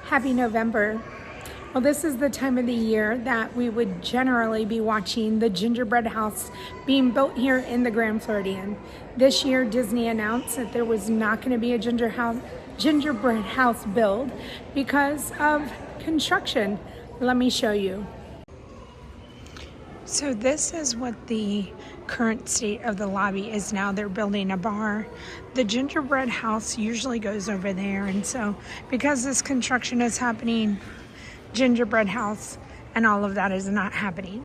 Happy November. Well, this is the time of the year that we would generally be watching the gingerbread house being built here in the Grand Floridian. This year, Disney announced that there was not going to be a gingerbread house build because of construction. Let me show you. So this is what the current state of the lobby is now. They're building a bar. The gingerbread house usually goes over there, and so because this construction is happening, gingerbread house and all of that is not happening.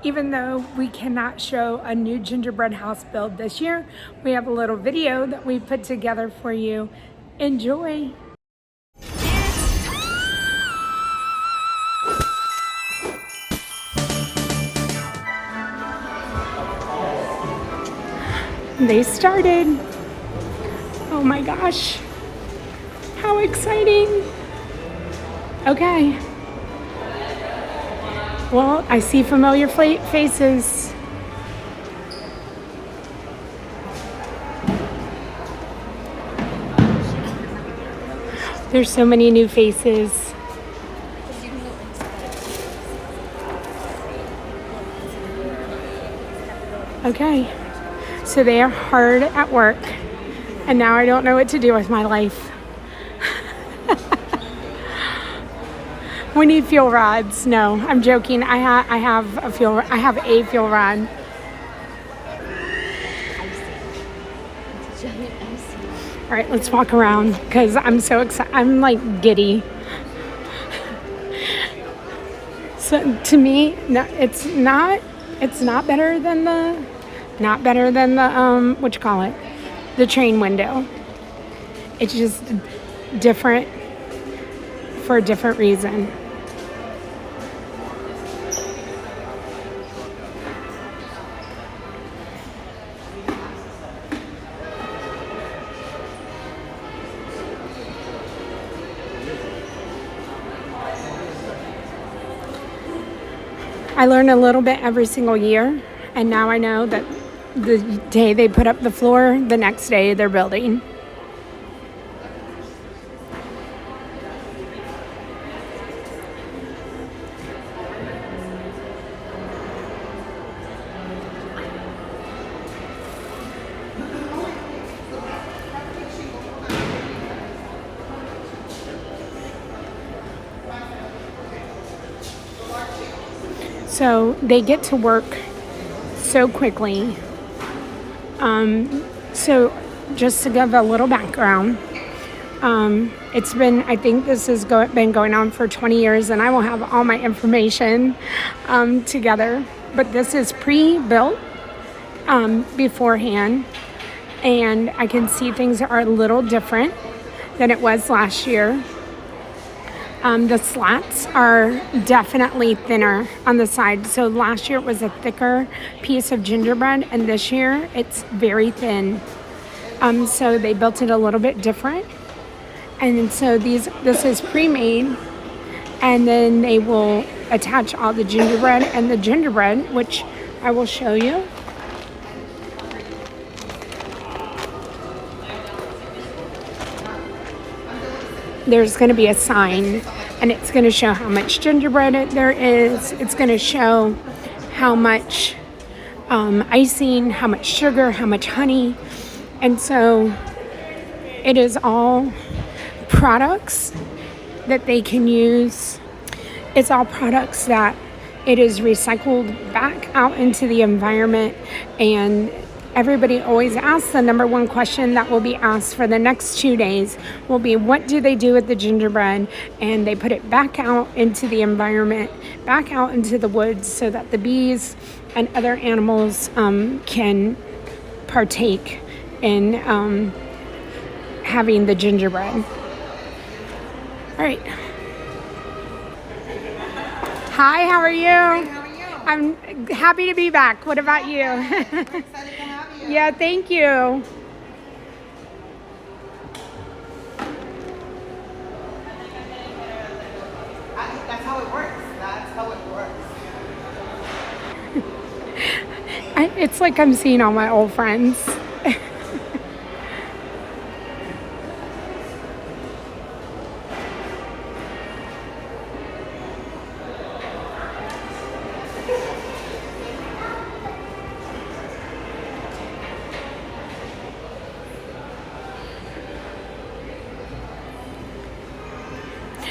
Even though we cannot show a new gingerbread house build this year, we have a little video that we put together for you. Enjoy. They started. Oh my gosh. How exciting. Okay. Well, I see familiar faces. There's so many new faces. Okay. So they are hard at work, and now I don't know what to do with my life. We need fuel rods. No, I'm joking. I have a fuel rod. All right, let's walk around because I'm so excited. I'm like giddy. So to me, no, it's not better than the. Not better than the, what you call it, the train window. It's just different for a different reason. I learn a little bit every single year, and now I know that the day they put up the floor, the next day they're building. So they get to work so quickly. So just to give a little background, it's been, I think this has been going on for 20 years, and I will have all my information together, but this is pre-built beforehand, and I can see things are a little different than it was last year. The slats are definitely thinner on the side. So last year it was a thicker piece of gingerbread, and this year it's very thin. So they built it a little bit different. And so this is pre-made, and then they will attach all the gingerbread and the gingerbread, which I will show you. There's going to be a sign, and it's going to show how much gingerbread there is. It's going to show how much icing, how much sugar, how much honey. And so it is all products that they can use. It's all products that it is recycled back out into the environment. And everybody always asks, the number one question that will be asked for the next 2 days will be, what do they do with the gingerbread? And they put it back out into the environment, back out into the woods, so that the bees and other animals can partake in having the gingerbread. All right. Hi, how are you? Great, how are you? I'm happy to be back. What about you? I'm excited to have you. Yeah, thank you. That's how it works. That's how it works. It's like I'm seeing all my old friends.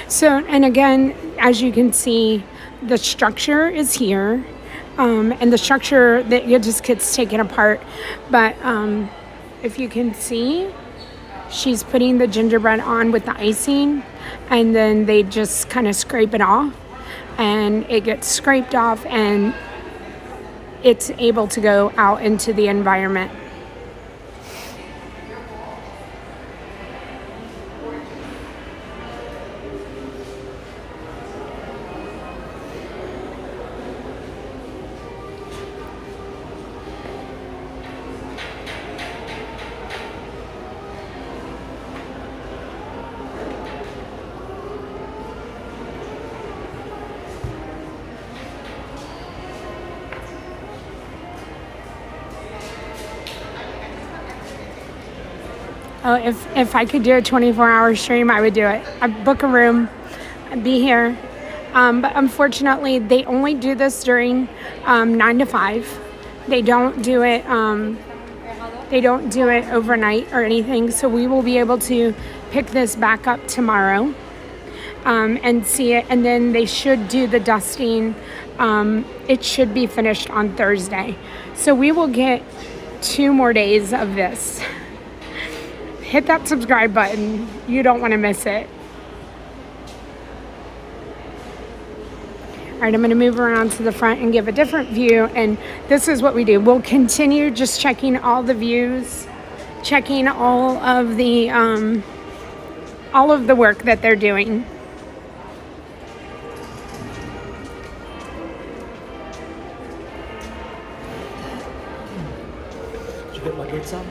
So, and again, as you can see, the structure is here, and the structure that it just gets taken apart. But if you can see, she's putting the gingerbread on with the icing, and then they just kind of scrape it off, and it gets scraped off, and it's able to go out into the environment. Oh, if I could do a 24-hour stream, I would do it. I'd book a room, I'd be here. But unfortunately, they only do this during 9 to 5. They don't do it. They don't do it overnight or anything. So we will be able to pick this back up tomorrow and see it. And then they should do the dusting. It should be finished on Thursday. So we will get 2 more days of this. Hit that subscribe button. You don't want to miss it. All right, I'm going to move around to the front and give a different view. And this is what we do. We'll continue just checking all the views, checking all of the work that they're doing. Did you get my good side?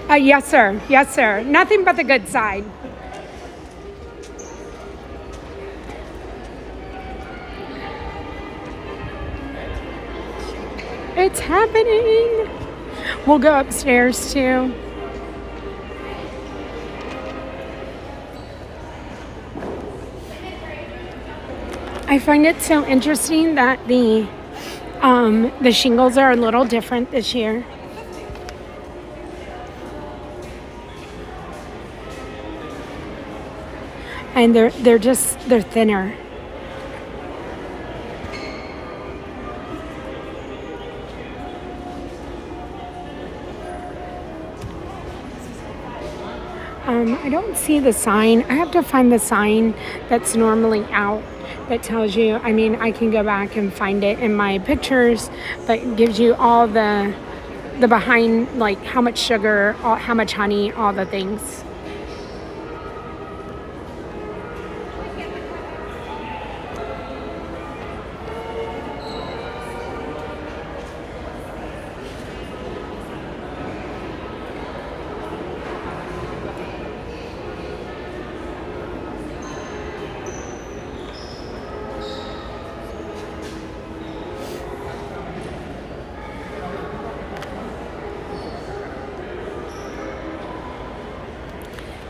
Yes, sir. Yes, sir. Nothing but the good side. It's happening. We'll go upstairs too. I find it so interesting that the shingles are a little different this year. And they're thinner. I don't see the sign. I have to find the sign that's normally out that tells you, I mean, I can go back and find it in my pictures, but it gives you all the behind, like how much sugar, how much honey, all the things.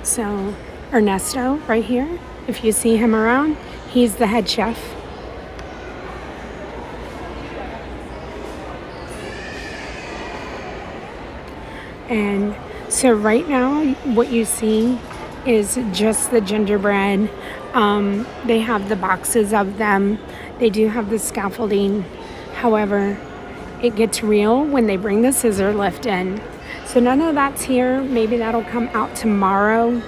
So Ernesto right here, if you see him around, he's the head chef. And so right now what you see is just the gingerbread. They have the boxes of them. They do have the scaffolding. However, it gets real when they bring the scissor lift in. So none of that's here. Maybe that'll come out tomorrow.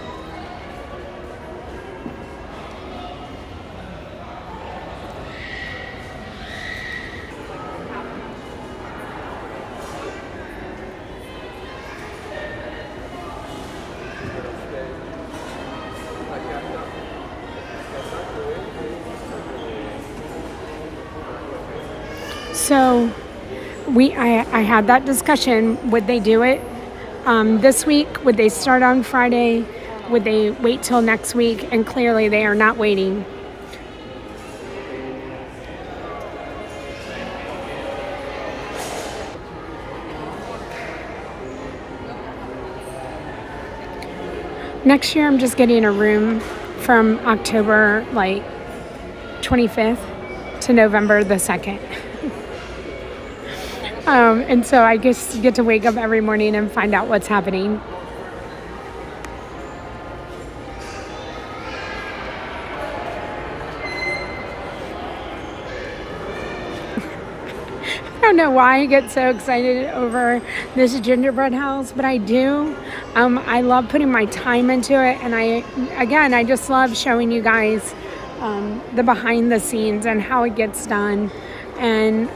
So I had that discussion. Would they do it this week? Would they start on Friday? Would they wait till next week? And clearly they are not waiting. Next year I'm just getting a room from October 25th to November the 2nd. And so I guess you get to wake up every morning and find out what's happening. don't know why I get so excited over this gingerbread house, but I do. I love putting my time into it, and I just love showing you guys the behind the scenes and how it gets done. And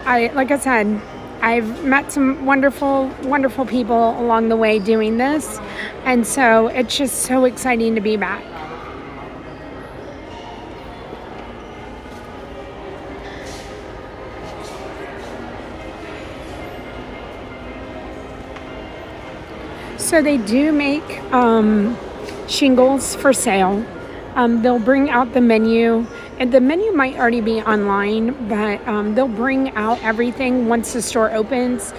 like I said, I've met some wonderful, wonderful people along the way doing this, and so it's just so exciting to be back. So they do make shingles for sale. They'll bring out the menu, and the menu might already be online, but they'll bring out everything once the store opens.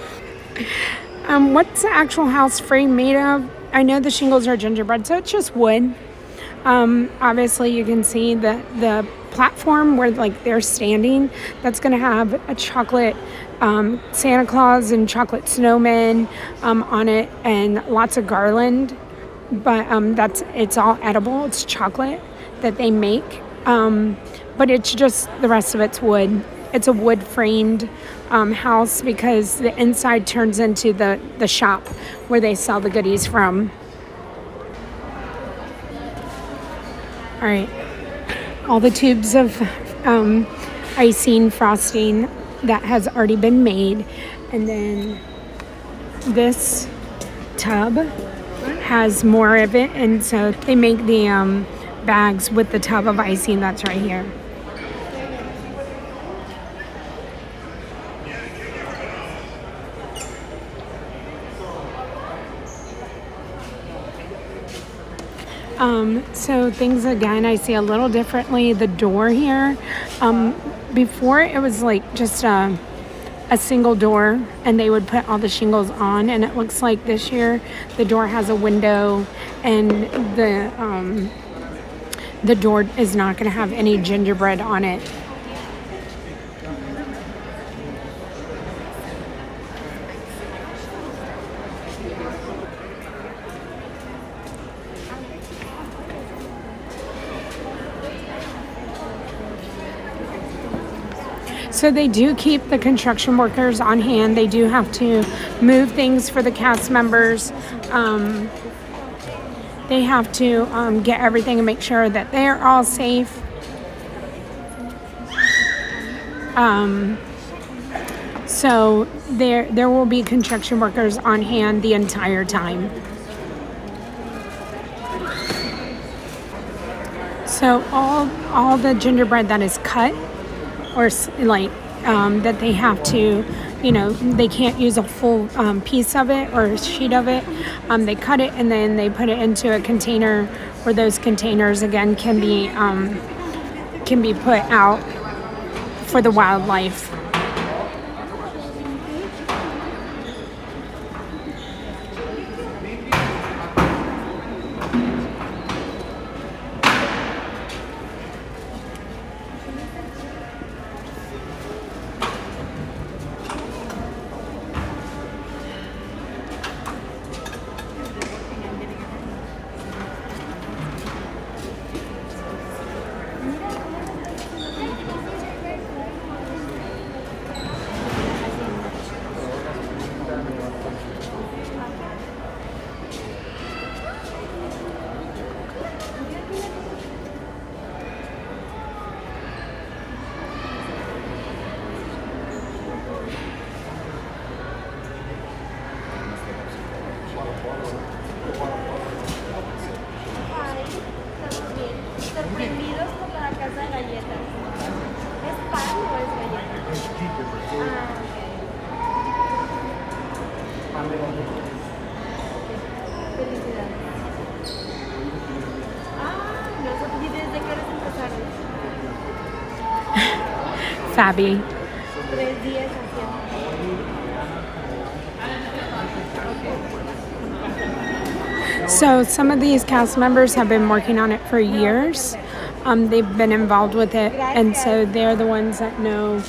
What's the actual house frame made of? I know the shingles are gingerbread, so it's just wood. Obviously, you can see the platform where like they're standing. That's going to have a chocolate Santa Claus and chocolate snowmen on it, and lots of garland. But it's all edible. It's chocolate that they make, but it's just the rest of it's wood. It's a wood framed house because the inside turns into the shop where they sell the goodies from. All right, all the tubes of icing frosting that has already been made, and then this tub has more of it, and so they make the bags with the tub of icing that's right here. So things again I see a little differently. The door here, before it was like just a single door, and they would put all the shingles on, and it looks like this year the door has a window, and the door is not going to have any gingerbread on it. So they do keep the construction workers on hand. They do have to move things for the cast members. They have to get everything and make sure that they're all safe. So there will be construction workers on hand the entire time. So all the gingerbread that is cut, or like that they have to, they can't use a full piece of it or a sheet of it. They cut it and then they put it into a container, where those containers again can be put out for the wildlife. Sorprendidos por la casa de galletas. ¿Es pan o es galleta? It's gingerbread. Felicidades. ¿Y desde qué horas empezaron? Fabi. 3 días haciendo. So some of these cast members have been working on it for years. They've been involved with it, and so they're the ones that know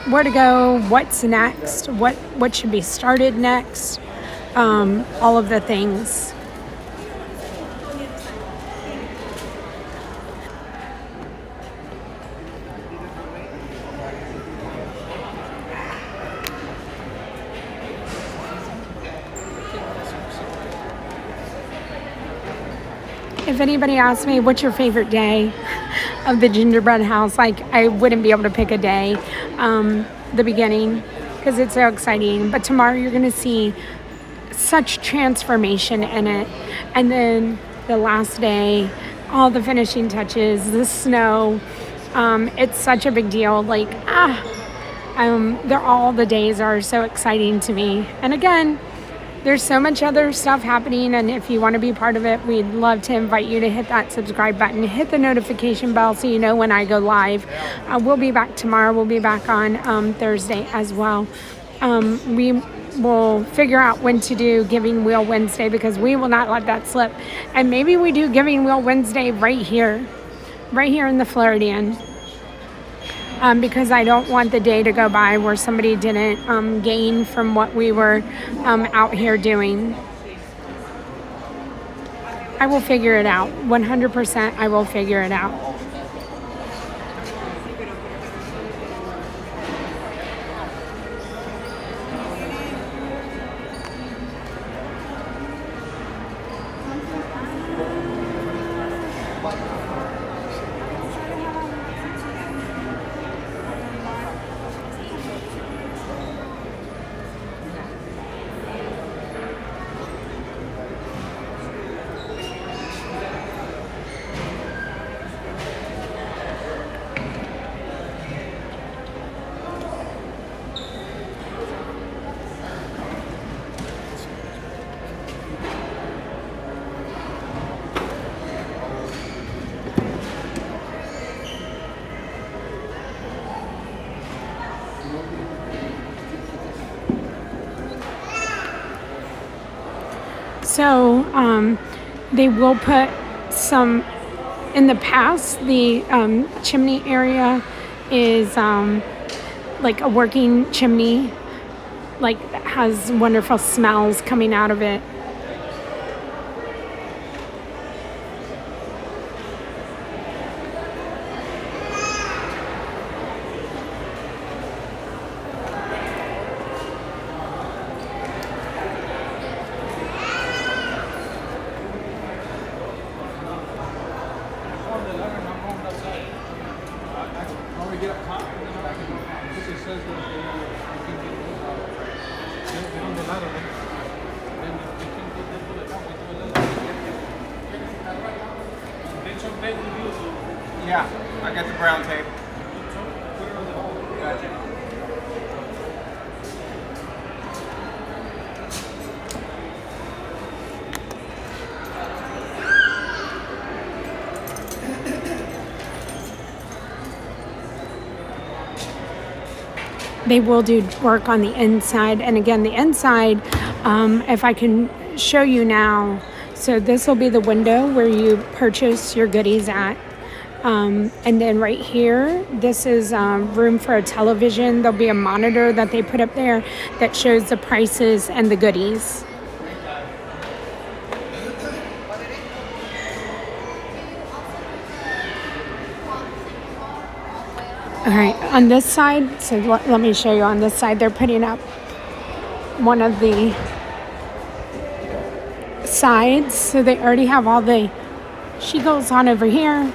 where to go, what's next, what should be started next, all of the things. if anybody asks me what's your favorite day of the gingerbread house, like I wouldn't be able to pick a day, the beginning, because it's so exciting. But tomorrow you're going to see such transformation in it. And then the last day, all the finishing touches, the snow, it's such a big deal. Like, all the days are so exciting to me. And again, there's so much other stuff happening, and if you want to be part of it, we'd love to invite you to hit that subscribe button, hit the notification bell so you know when I go live. We'll be back tomorrow. We'll be back on Thursday as well. We will figure out when to do Giving Wheel Wednesday, because we will not let that slip. And maybe we do Giving Wheel Wednesday right here in the Floridian. Because I don't want the day to go by where somebody didn't gain from what we were out here doing. I will figure it out. 100% I will figure it out. So they will put some, in the past, the chimney area is like a working chimney, like has wonderful smells coming out of it. Yeah, I got the brown tape. Gotcha. They will do work on the inside, and again, the inside, if I can show you now, so this will be the window where you purchase your goodies at. And then right here, this is room for a television. There'll be a monitor that they put up there that shows the prices and the goodies. All right, on this side, so let me show you on this side, they're putting up one of the sides. So they already have all the shingles on over here.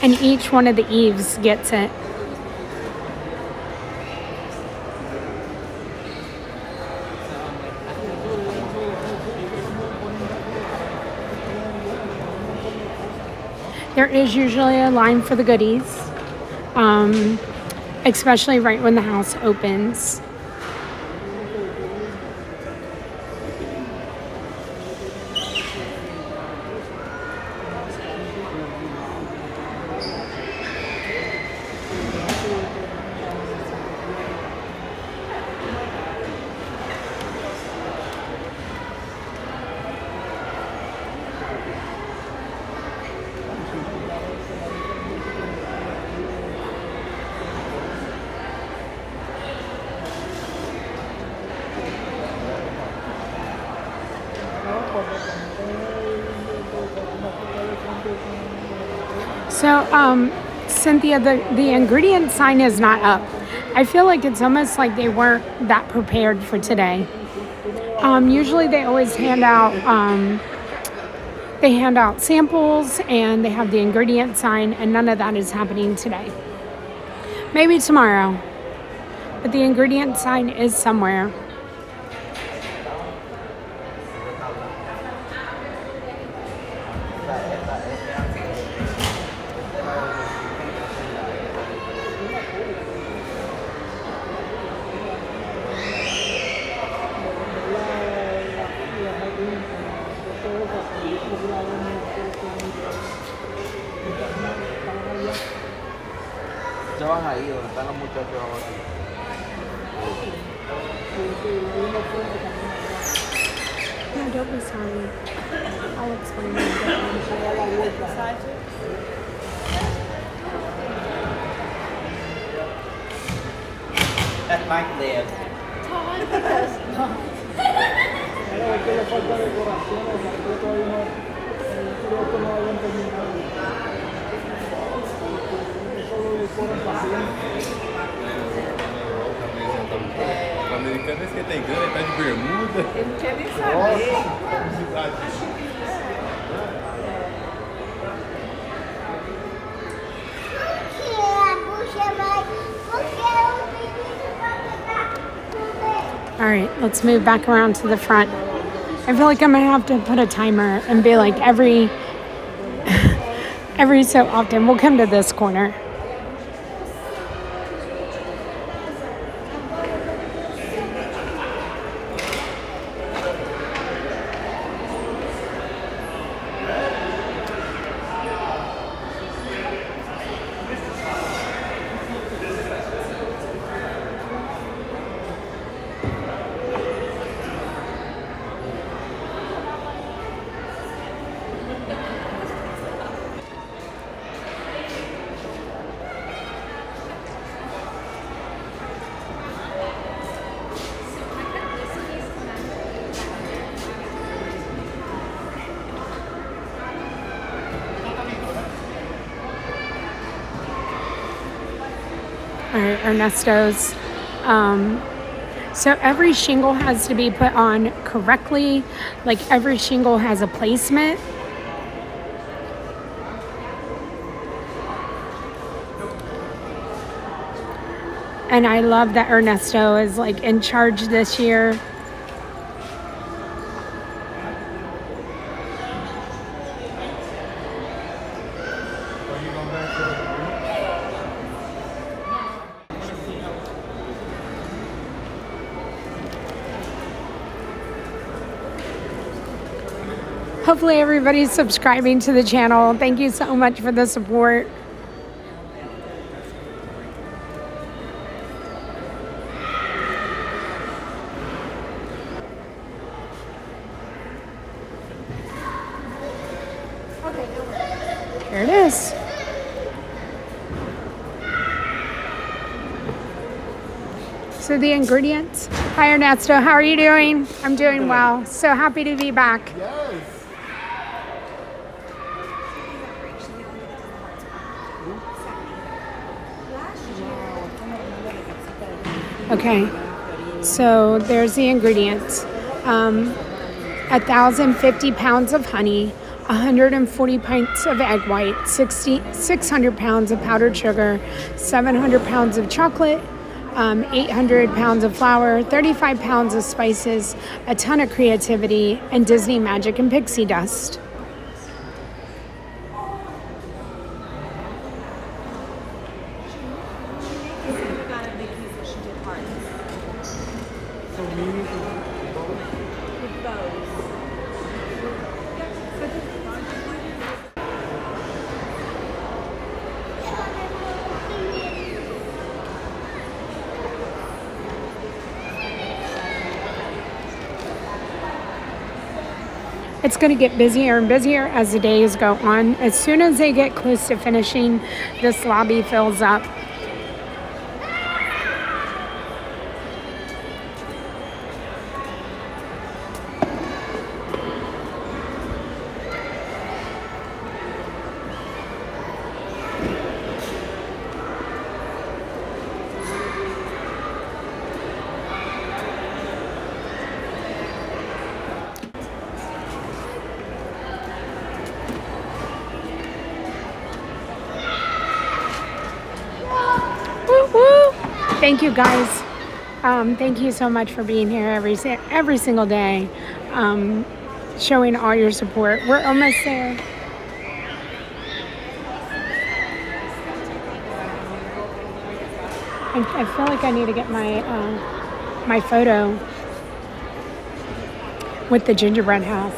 And each one of the eaves gets it. There is usually a line for the goodies, especially right when the house opens. So, Cynthia, the ingredient sign is not up. I feel like it's almost like they weren't that prepared for today. Usually they always they hand out samples and they have the ingredient sign, and none of that is happening today. Maybe tomorrow, but the ingredient sign is somewhere. Se van ahí, donde están los muchachos ahora. No, don't be sorry. I'll explain it. That's my live. O americano é que tá engano, ele tá de bermuda. Ele não quer nem saber. All right, let's move back around to the front. I feel like I'm gonna have to put a timer and be like every so often we'll come to this corner. All right, Ernesto's. So every shingle has to be put on correctly. Like every shingle has a placement. And I love that Ernesto is like in charge this year. Hopefully everybody's subscribing to the channel. Thank you so much for the support. Here it is. So the ingredients. Hi Ernesto, how are you doing? I'm doing well. So happy to be back. Yes. Okay, so there's the ingredients. 1,050 pounds of honey, 140 pints of egg white, 600 pounds of powdered sugar, 700 pounds of chocolate, 800 pounds of flour, 35 pounds of spices, a ton of creativity, and Disney magic and pixie dust. It's going to get busier and busier as the days go on. As soon as they get close to finishing, this lobby fills up. Thank you guys. Thank you so much for being here every single day, showing all your support. We're almost there. I feel like I need to get my photo with the gingerbread house.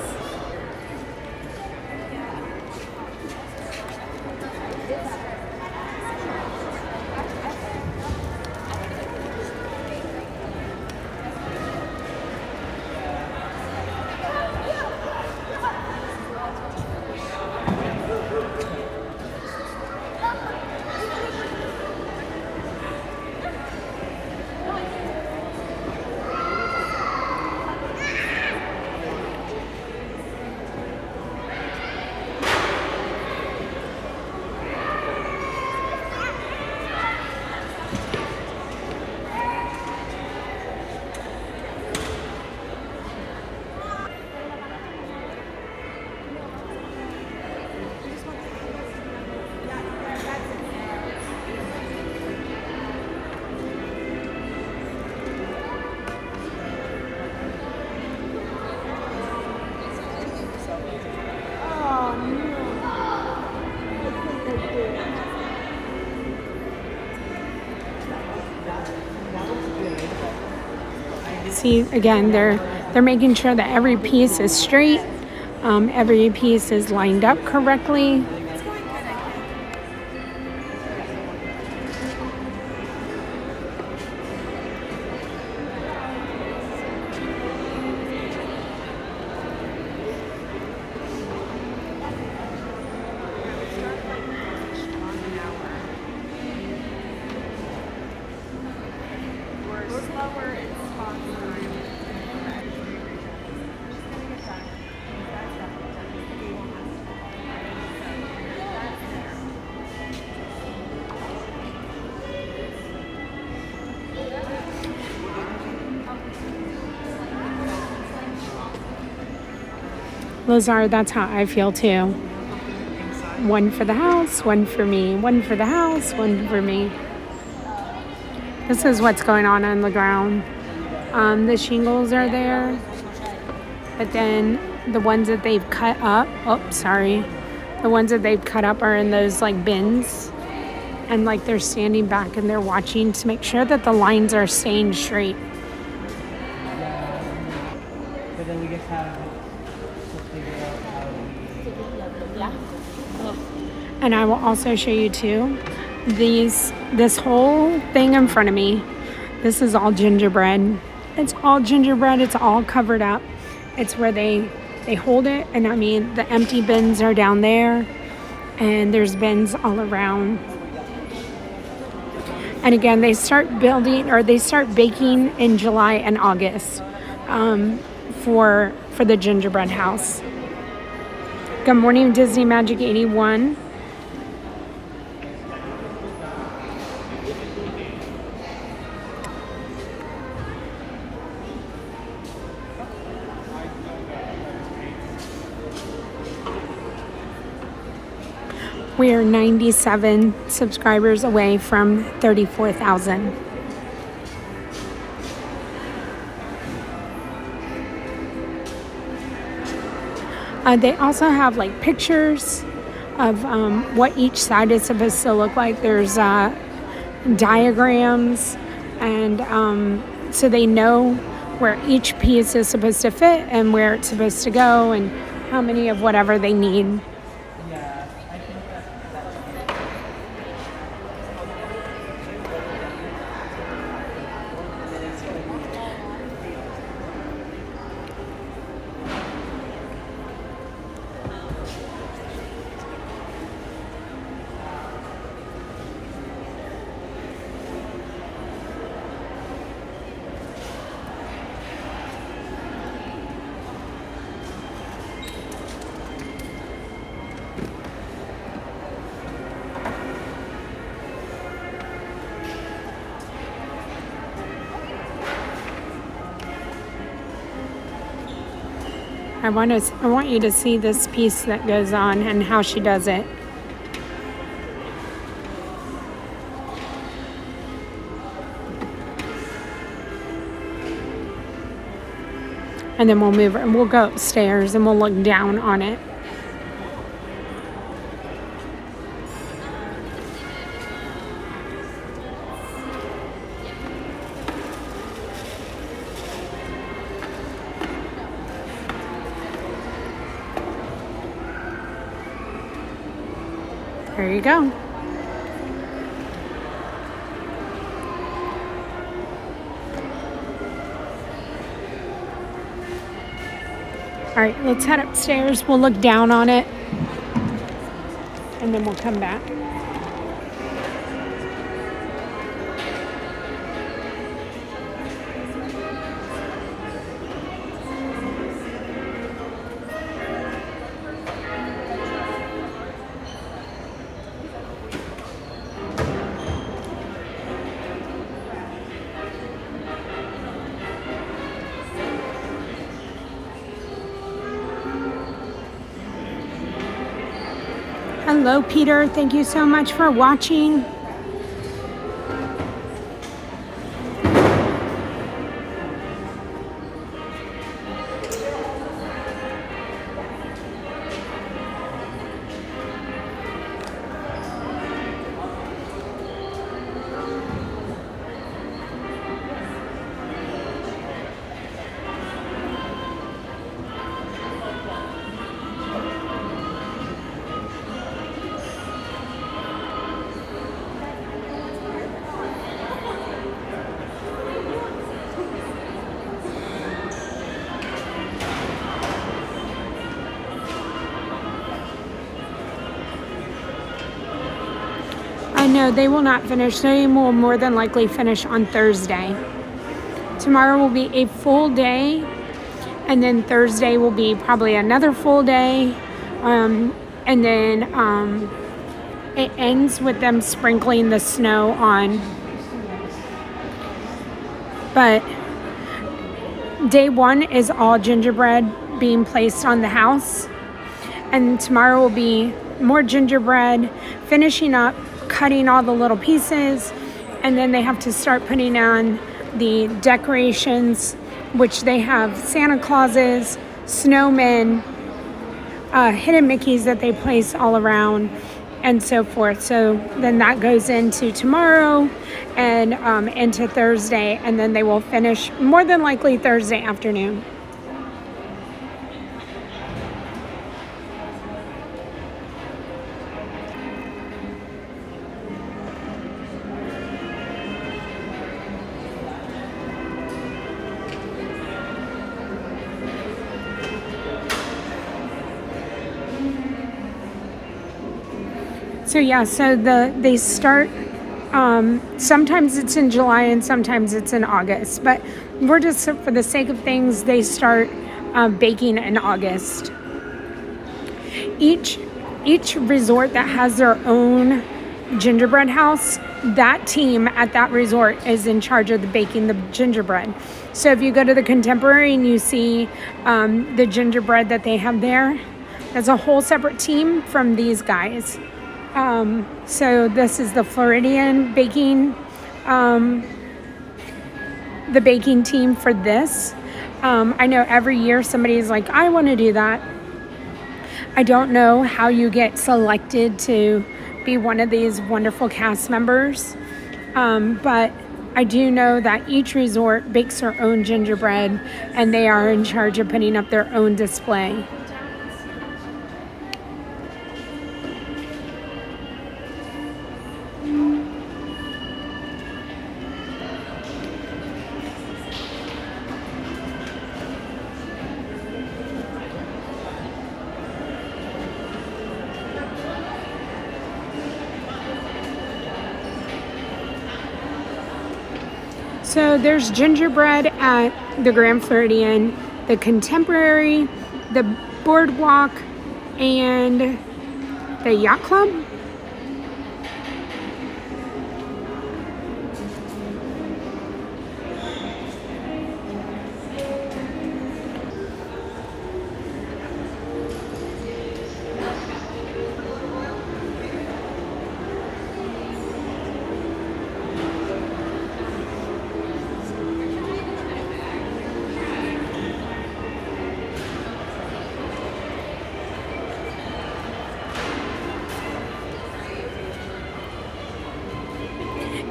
See, again, they're making sure that every piece is straight, every piece is lined up correctly. Lazar, that's how I feel too. One for the house, one for me. One for the house, one for me. This is what's going on the ground. The shingles are there, but then the ones that they've cut up, the ones that they've cut up are in those like bins, and like they're standing back and they're watching to make sure that the lines are staying straight. But then we just have to figure out how And I will also show you too, this whole thing in front of me, this is all gingerbread. It's all gingerbread, it's all covered up. It's where they hold it, and I mean, the empty bins are down there, and there's bins all around. And again, they start baking in July and August for the gingerbread house. Good morning, Disney Magic 81. We are 97 subscribers away from 34,000. They also have like pictures of what each side is supposed to look like. There's diagrams, and so they know where each piece is supposed to fit and where it's supposed to go and how many of whatever they need. I want you to see this piece that goes on and how she does it. and then we'll move and we'll go upstairs and we'll look down on it. There you go. All right, let's head upstairs. We'll look down on it, and then we'll come back. Hello, Peter. Thank you so much for watching. No, they will not finish. They will more than likely finish on Thursday. Tomorrow will be a full day, and then Thursday will be probably another full day, and then it ends with them sprinkling the snow on. But day one is all gingerbread being placed on the house, and tomorrow will be more gingerbread, finishing up, cutting all the little pieces, and then they have to start putting on the decorations, which they have Santa Clauses, snowmen, hidden Mickeys that they place all around, and so forth. So then that goes into tomorrow and into Thursday, and then they will finish more than likely Thursday afternoon. So yeah, so they start, sometimes it's in July and sometimes it's in August, but we're just, for the sake of things, they start baking in August. Each resort that has their own gingerbread house, that team at that resort is in charge of baking the gingerbread. So if you go to the Contemporary and you see the gingerbread that they have there, that's a whole separate team from these guys. So this is the Floridian baking, the baking team for this. I know every year somebody's like, I want to do that. I don't know how you get selected to be one of these wonderful cast members, but I do know that each resort bakes their own gingerbread, and they are in charge of putting up their own display. So there's gingerbread at the Grand Floridian, the Contemporary, the Boardwalk, and the Yacht Club.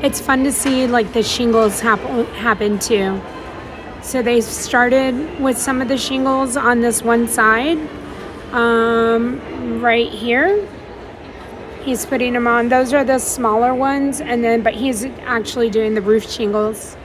it's fun to see like the shingles happen too. So they started with some of the shingles on this one side, right here. He's putting them on. Those are the smaller ones, but he's actually doing the roof shingles.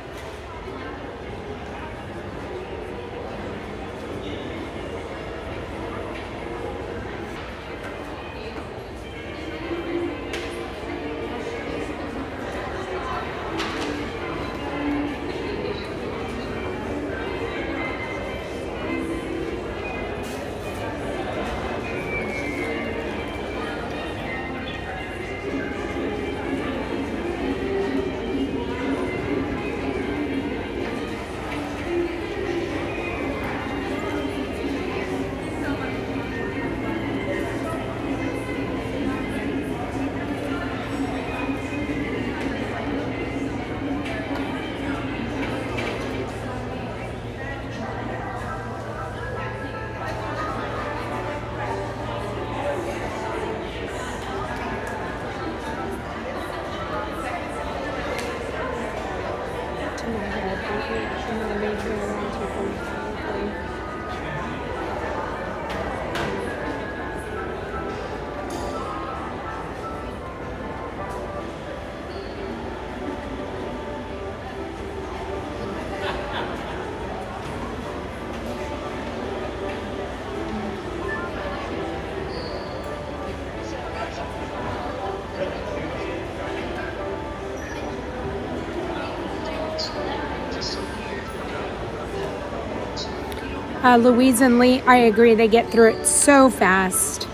Louise and Lee, I agree, they get through it so fast.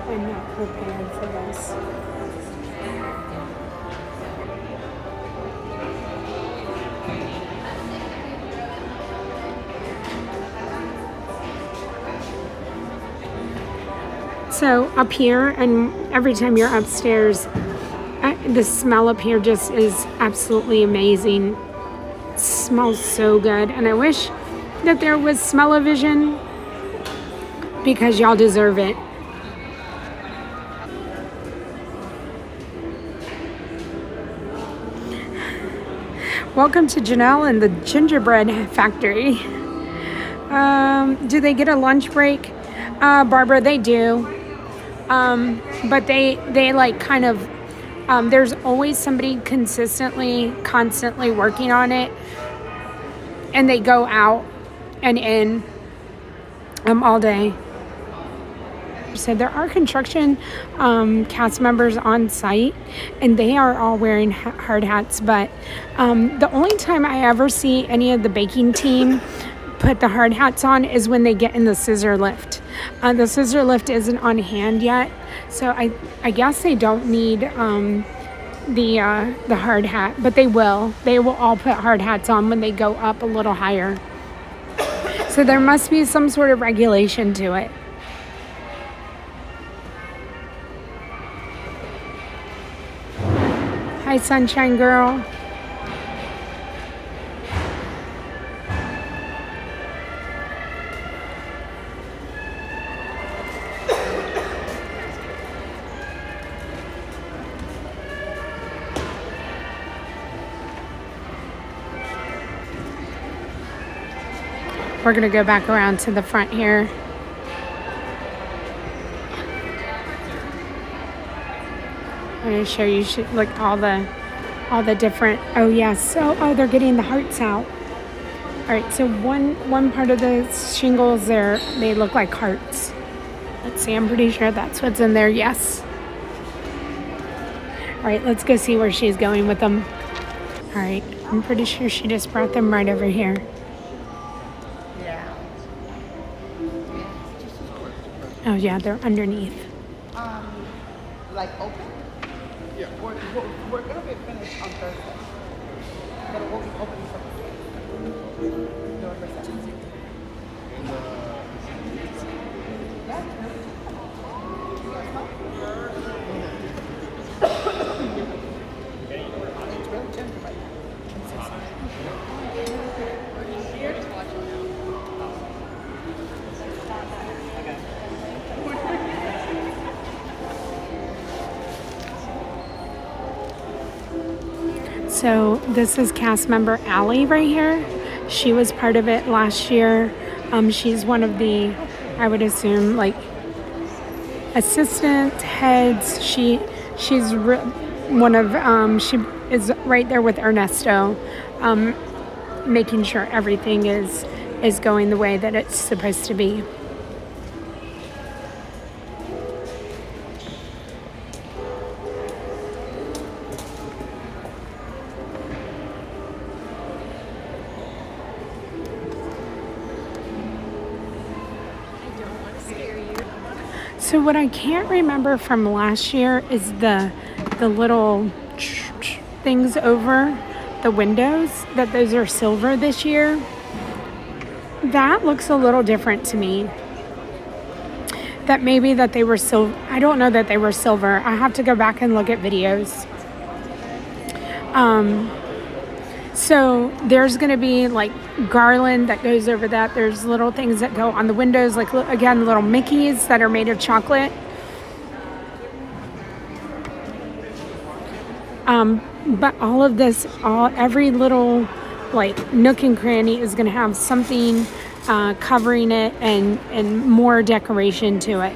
I'm not prepared for this. So up here, and every time you're upstairs, the smell up here just is absolutely amazing. It smells so good, and I wish that there was smell-o-vision because y'all deserve it. Welcome to Janelle and the Gingerbread Factory. Do they get a lunch break? Barbara, they do. But they like kind of, there's always somebody constantly working on it. And they go out and in all day. So there are construction cast members on site, and they are all wearing hard hats. But the only time I ever see any of the baking team put the hard hats on is when they get in the scissor lift. The scissor lift isn't on hand yet, so I guess they don't need the hard hat, but they will. They will all put hard hats on when they go up a little higher. So there must be some sort of regulation to it. Hi, Sunshine Girl. We're gonna go back around to the front here. I'm gonna show you like all the different. Oh yes. Oh, they're getting the hearts out. All right, so one part of the shingles there, they look like hearts. Let's see, I'm pretty sure that's what's in there. Yes. All right, let's go see where she's going with them. All right, I'm pretty sure she just brought them right over here. Yeah. Oh yeah, they're underneath. Like open? Yeah. We're gonna be finished on Thursday. But it won't be open for November 17th. It's really gingerbread. So this is cast member Allie right here. She was part of it last year. She's one of the, I would assume, like assistant heads. She is right there with Ernesto, making sure everything is going the way that it's supposed to be. So what I can't remember from last year is the little things over the windows, that those are silver this year. That looks a little different to me. That maybe that they were silver. I don't know that they were silver. I have to go back and look at videos. So there's going to be like garland that goes over that. There's little things that go on the windows, like again, little Mickeys that are made of chocolate. But all of this, every little like nook and cranny is going to have something covering it and more decoration to it.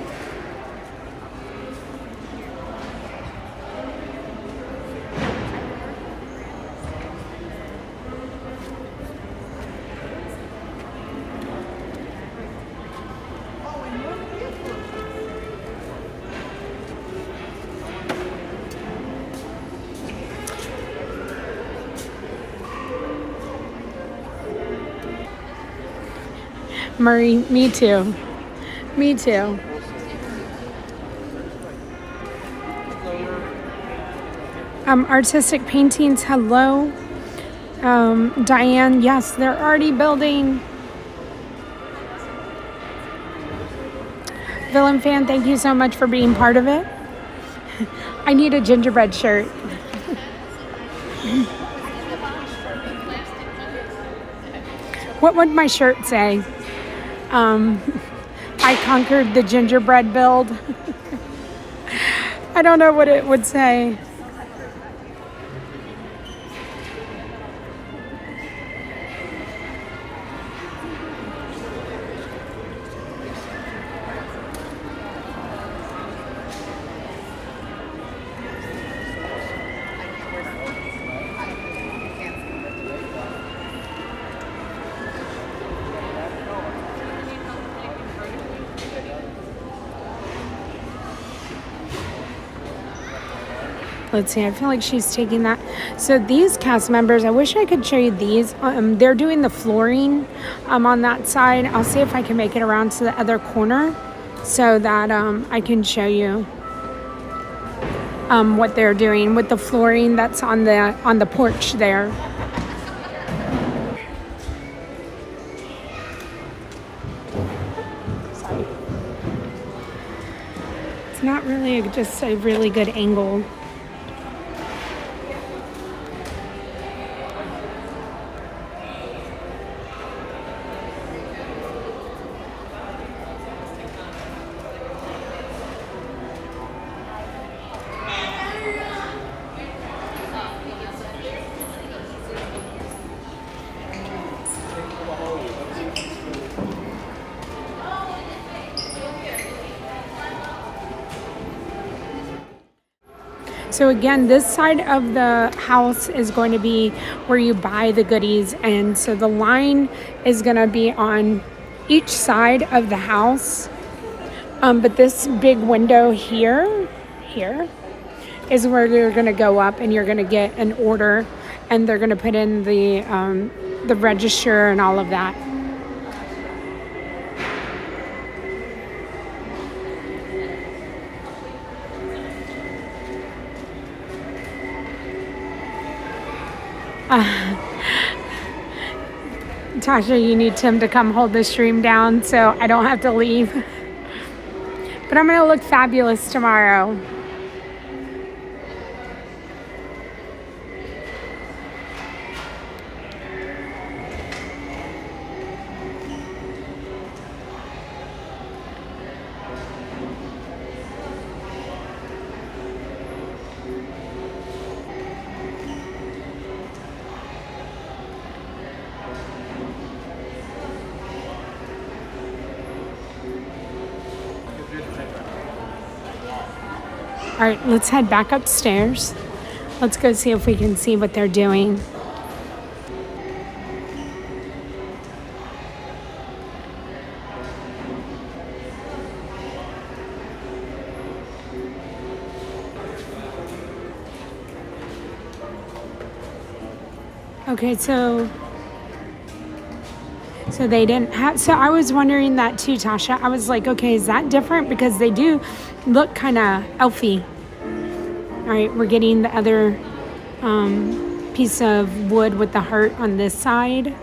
Murray, me too. Me too. Artistic paintings, hello. Diane, yes, they're already building. Villain fan, thank you so much for being part of it. I need a gingerbread shirt. What would my shirt say? I conquered the gingerbread build. I don't know what it would say. Let's see, I feel like she's taking that. So these cast members, I wish I could show you these. They're doing the flooring on that side. I'll see if I can make it around to the other corner so that I can show you what they're doing with the flooring that's on the porch there. Sorry. It's not really just a really good angle. So again, this side of the house is going to be where you buy the goodies, and so the line is going to be on each side of the house. But this big window here is where you're going to go up, and you're going to get an order, and they're going to put in the register and all of that. Tasha, you need Tim to come hold the stream down so I don't have to leave. But I'm going to look fabulous tomorrow. All right, let's head back upstairs. Let's go see if we can see what they're doing. Okay, so they didn't have, so I was wondering that too, Tasha. I was like, okay, is that different? Because they do look kind of elfy. All right, we're getting the other piece of wood with the heart on this side.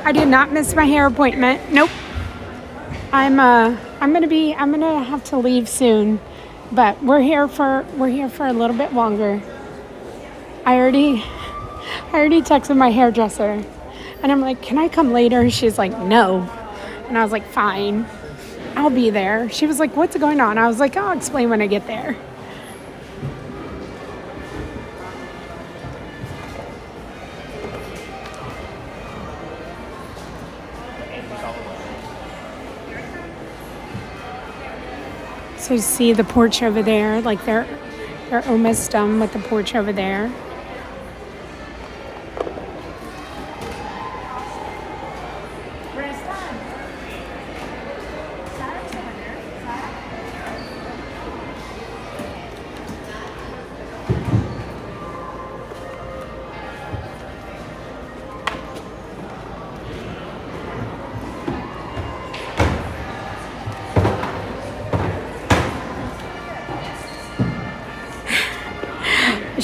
I did not miss my hair appointment. Nope. I'm gonna have to leave soon, but we're here for a little bit longer. I already texted my hairdresser, and I'm like, can I come later? She's like, no, and I was like, fine, I'll be there. She was like, what's going on? I was like, I'll explain when I get there. So you see the porch over there, like they're almost done with the porch over there.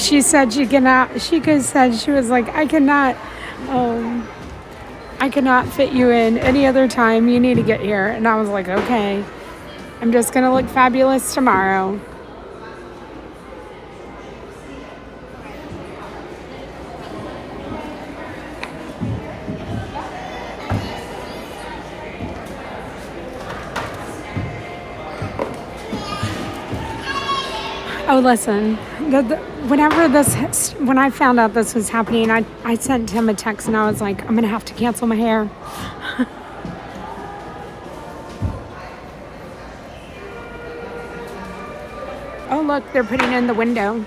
she said she cannot. She was like, I cannot fit you in any other time. You need to get here. And I was like, okay, I'm just gonna look fabulous tomorrow. Oh, listen, when I found out this was happening, I sent him a text and I was like, I'm going to have to cancel my hair. Oh, look, they're putting in the window.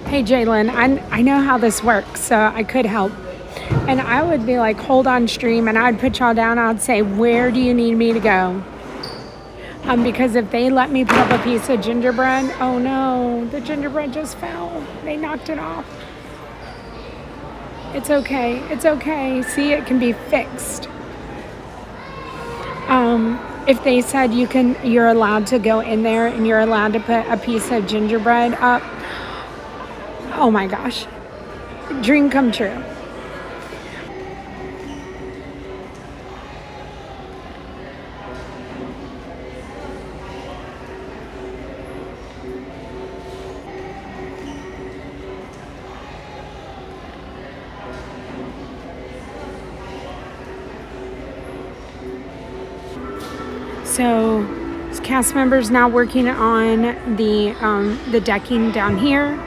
Hey Jalen, I know how this works, so I could help. And I would be like, hold on stream, and I'd put y'all down. I'd say, where do you need me to go? Because if they let me put up a piece of gingerbread, oh no, the gingerbread just fell. They knocked it off. It's okay. It's okay. See, it can be fixed. If they said you're allowed to go in there and you're allowed to put a piece of gingerbread up, oh my gosh, dream come true. So cast members now working on the decking down here.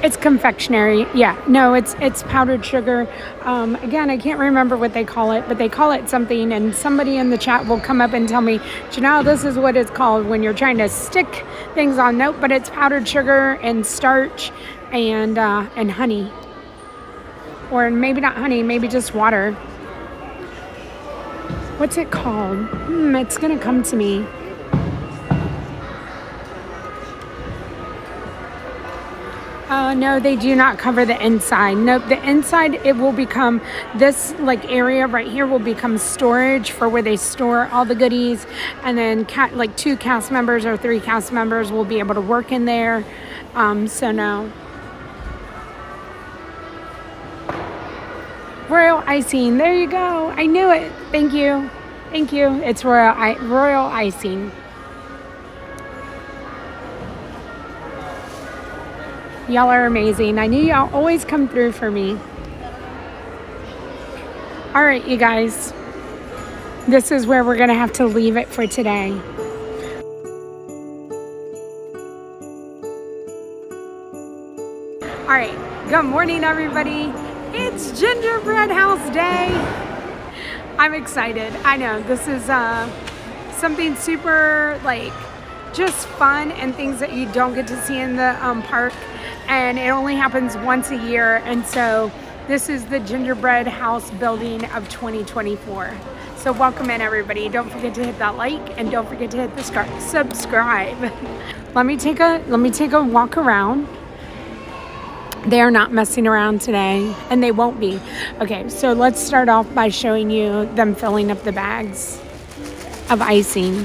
It's confectionery. Yeah, no, it's powdered sugar. Again, I can't remember what they call it, but they call it something, and somebody in the chat will come up and tell me, Janelle, this is what it's called when you're trying to stick things on. Nope, but it's powdered sugar and starch and honey. Or maybe not honey, maybe just water. What's it called? It's gonna come to me. No, they do not cover the inside. Nope, the inside, it will become, this like area right here will become storage for where they store all the goodies. And then like 2 cast members or 3 cast members will be able to work in there. So no. Royal icing, there you go. I knew it. Thank you. Thank you. It's royal icing. Y'all are amazing. I knew y'all always come through for me. All right, you guys. This is where we're going to have to leave it for today. All right. Good morning, everybody. It's Gingerbread House Day. I'm excited. I know this is something super just fun and things that you don't get to see in the park. And it only happens once a year. And so this is the Gingerbread House building of 2024. So welcome in, everybody. Don't forget to hit that like and don't forget to hit the subscribe. Let me take a walk around. They are not messing around today, and they won't be. Okay, so let's start off by showing you them filling up the bags of icing.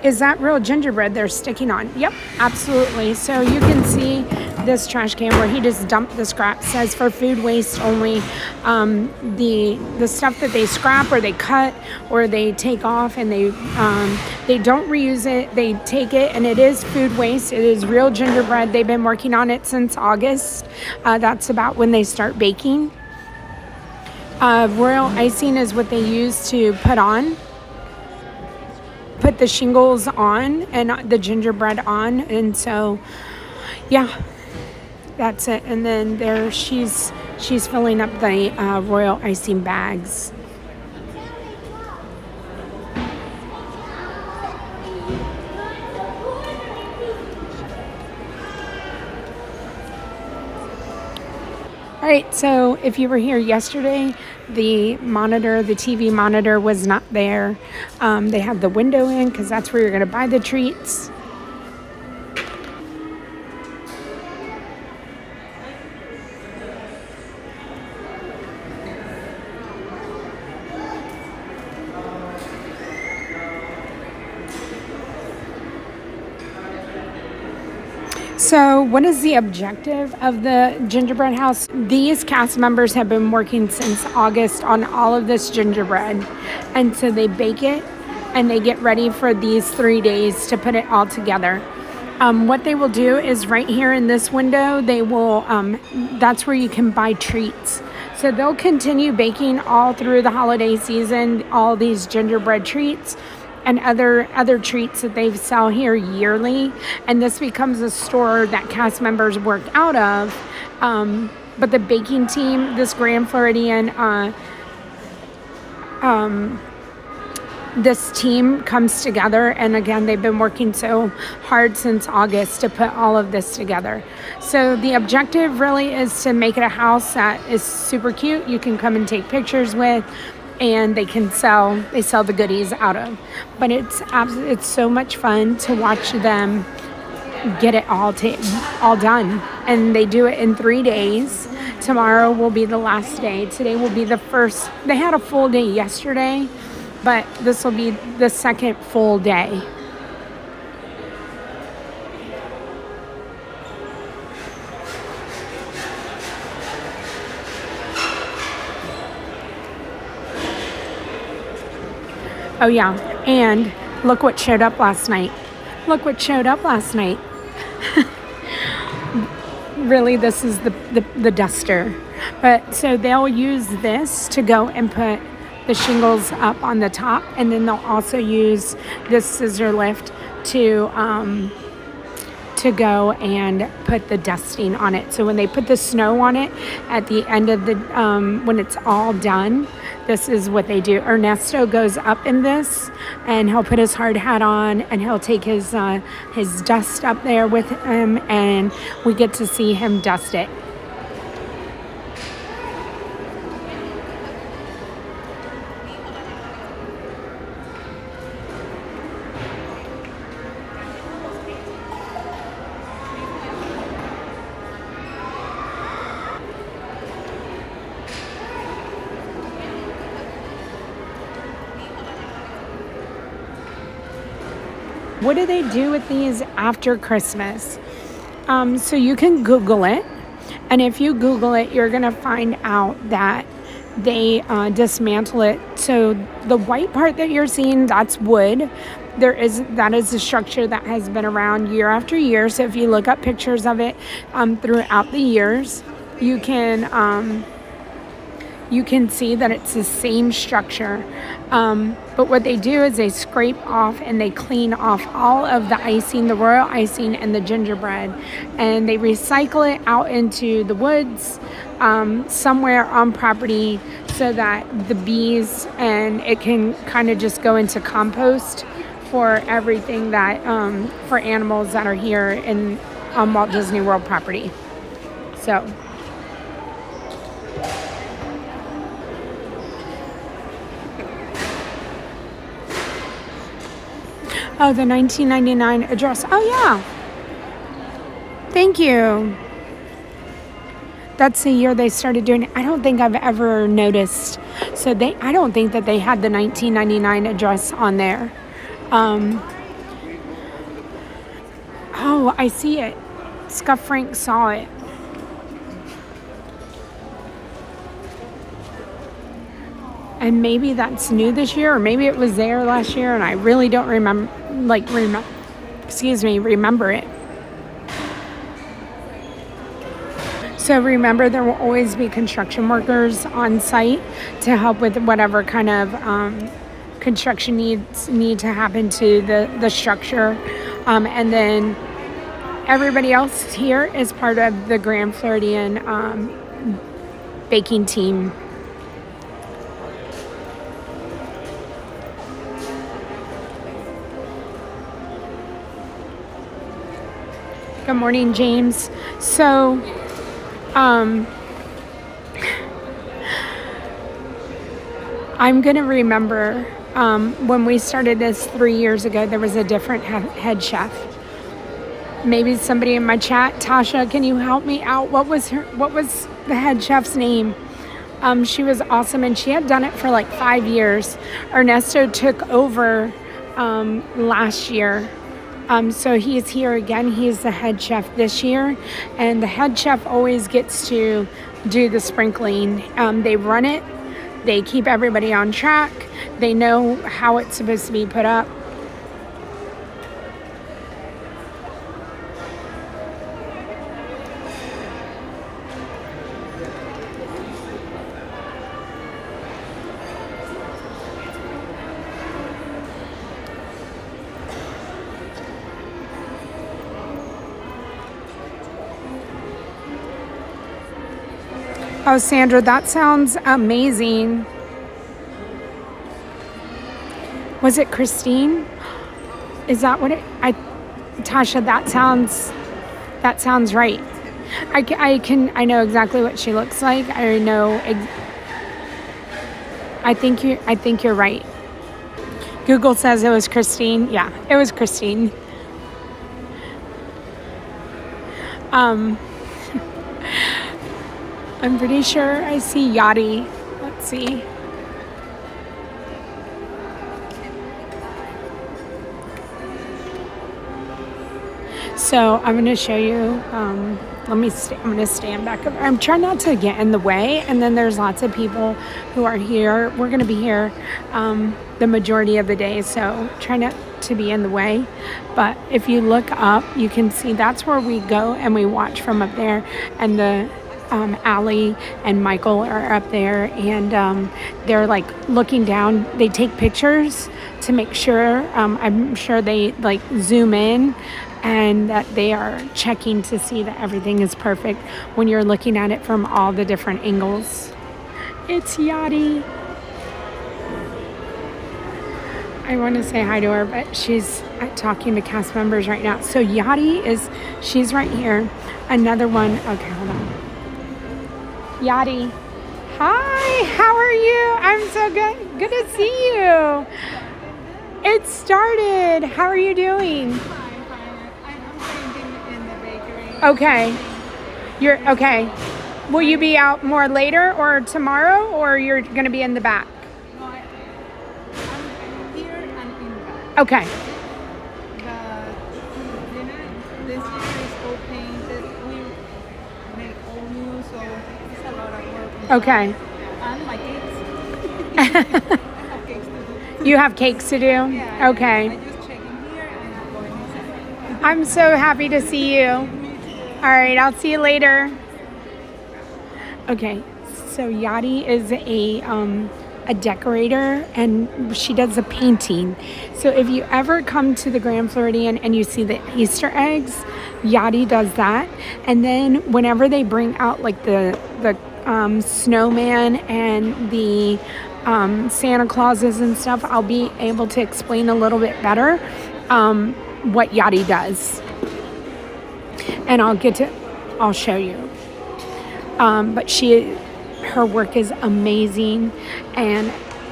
Is that real gingerbread they're sticking on? Yep, absolutely. So you can see this trash can where he just dumped the scrap. Says for food waste only. The stuff that they scrap or they cut or they take off and they don't reuse it. They take it and it is food waste. It is real gingerbread. They've been working on it since August. That's about when they start baking. Royal icing is what they use to put the shingles on and the gingerbread on. And so, yeah, that's it. And then there she's filling up the royal icing bags. All right, so if you were here yesterday, the TV monitor was not there. They had the window in because that's where you're going to buy the treats. So what is the objective of the gingerbread house? These cast members have been working since August on all of this gingerbread. And so they bake it and they get ready for these 3 days to put it all together. What they will do is right here in this window, they will, that's where you can buy treats. So they'll continue baking all through the holiday season, all these gingerbread treats and other treats that they sell here yearly. And this becomes a store that cast members work out of. But the baking team, this Grand Floridian, this team comes together. And again, they've been working so hard since August to put all of this together. So the objective really is to make it a house that is super cute. You can come and take pictures with. And they sell the goodies out of. But it's so much fun to watch them get it all done. And they do it in 3 days. Tomorrow will be the last day. Today will be the first. They had a full day yesterday, but this will be the second full day. Oh yeah, and look what showed up last night. Really, this is the duster. But so they'll use this to go and put the shingles up on the top, and then they'll also use this scissor lift to go and put the dusting on it. So when they put the snow on it at the end of the when it's all done, this is what they do. Ernesto goes up in this and he'll put his hard hat on and he'll take his dust up there with him, and we get to see him dust it. What do they do with these after Christmas? So you can Google it. And if you Google it, you're going to find out that they dismantle it. So the white part that you're seeing, that's wood. That is a structure that has been around year after year. So if you look up pictures of it throughout the years, you can see that it's the same structure. But what they do is they scrape off and they clean off all of the icing, the royal icing and the gingerbread, and they recycle it out into the woods somewhere on property so that the bees, and it can kind of just go into compost for everything that for animals that are here on Walt Disney World property. So oh, the 1999 address. Oh, yeah. Thank you. That's the year they started doing it. I don't think I've ever noticed. So I don't think that they had the 1999 address on there. Oh, I see it. Scuff Frank saw it. And maybe that's new this year, or maybe it was there last year, and I really don't remember it. So remember, there will always be construction workers on site to help with whatever kind of construction need to happen to the structure. And then everybody else here is part of the Grand Floridian baking team. Good morning, James. So, I'm going to remember when we started this 3 years ago, there was a different head chef. Maybe somebody in my chat, Tasha, can you help me out? What was the head chef's name? She was awesome, and she had done it for like 5 years. Ernesto took over last year. So he's here again. He's the head chef this year, and the head chef always gets to do the sprinkling. They run it. They keep everybody on track. They know how it's supposed to be put up. Oh, Sandra, that sounds amazing. Was it Christine? Is that what Tasha, that sounds right. I know exactly what she looks like. I think you're right. Google says it was Christine. Yeah, it was Christine. I'm pretty sure I see Yachty. Let's see. So I'm going to show you. I'm going to stand back up. I'm trying not to get in the way. And then there's lots of people who are here. We're going to be here the majority of the day. So try not to be in the way. But if you look up, you can see that's where we go and we watch from up there. And the Allie and Michael are up there, and they're like looking down. They take pictures to make sure, I'm sure they like zoom in, and that they are checking to see that everything is perfect when you're looking at it from all the different angles. It's Yachty. I want to say hi to her, but she's talking to cast members right now. So Yachty she's right here. Another one. Okay, hold on. Yachty. Hi, how are you? I'm so good. Good to see you. It started. How are you doing? Fine. I'm painting in the bakery. Okay. You're okay. Will you be out more later or tomorrow, or you're going to be in the back? No, I'm here and in the back. Okay. The dinner this year is all painted. We make all new, so it's a lot of work. Okay. And my cakes. I have cakes to do. You have cakes to do? Yeah, Okay. I just check in here and I'm going inside. I'm so happy to see you. All right, I'll see you later. Okay, so Yachty is a decorator, and she does a painting. So if you ever come to the Grand Floridian and you see the Easter eggs, Yachty does that. And then whenever they bring out like the snowman and the Santa Clauses and stuff, I'll be able to explain a little bit better what Yachty does. And I'll show you. But her work is amazing. And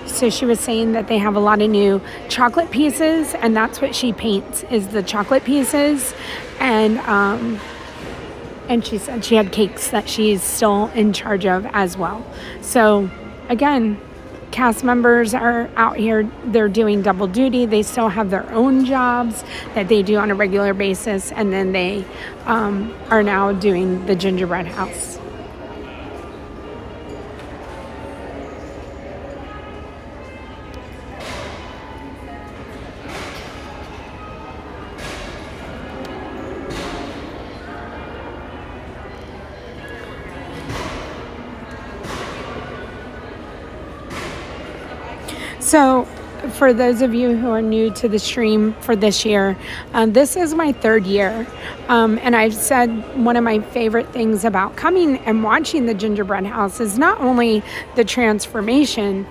so she was saying that they have a lot of new chocolate pieces, and that's what she paints, is the chocolate pieces. And she said she had cakes that she's still in charge of as well. So again, cast members are out here, they're doing double duty. They still have their own jobs that they do on a regular basis, and then they are now doing the gingerbread house. So, for those of you who are new to the stream for this year, this is my third year. And I've said one of my favorite things about coming and watching the gingerbread house is not only the transformation,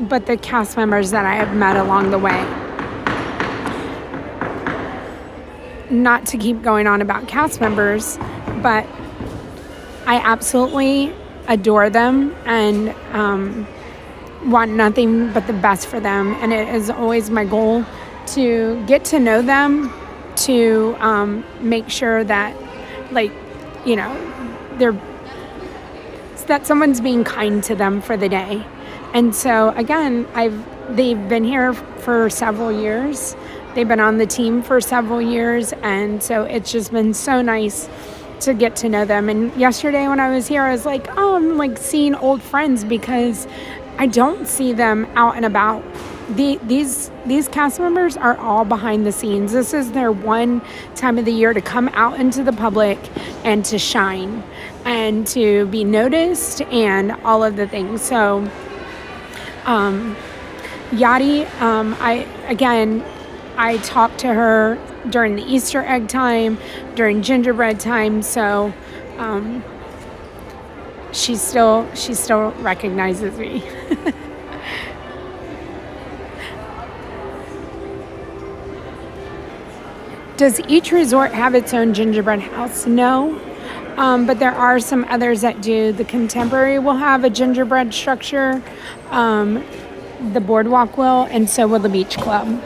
but the cast members that I have met along the way. Not to keep going on about cast members, but I absolutely adore them and want nothing but the best for them. And it is always my goal to get to know them, to make sure that, like, you know, that someone's being kind to them for the day. And so again, they've been here for several years. They've been on the team for several years, and so it's just been so nice to get to know them. And yesterday when I was here, I was like, oh, I'm like seeing old friends, because I don't see them out and about. These cast members are all behind the scenes. This is their one time of the year to come out into the public and to shine and to be noticed and all of the things. So Yadi, I talked to her during the Easter egg time, during gingerbread time, so she still recognizes me. Does each resort have its own gingerbread house? No, but there are some others that do. The Contemporary will have a gingerbread structure, the Boardwalk will, and so will the Beach Club.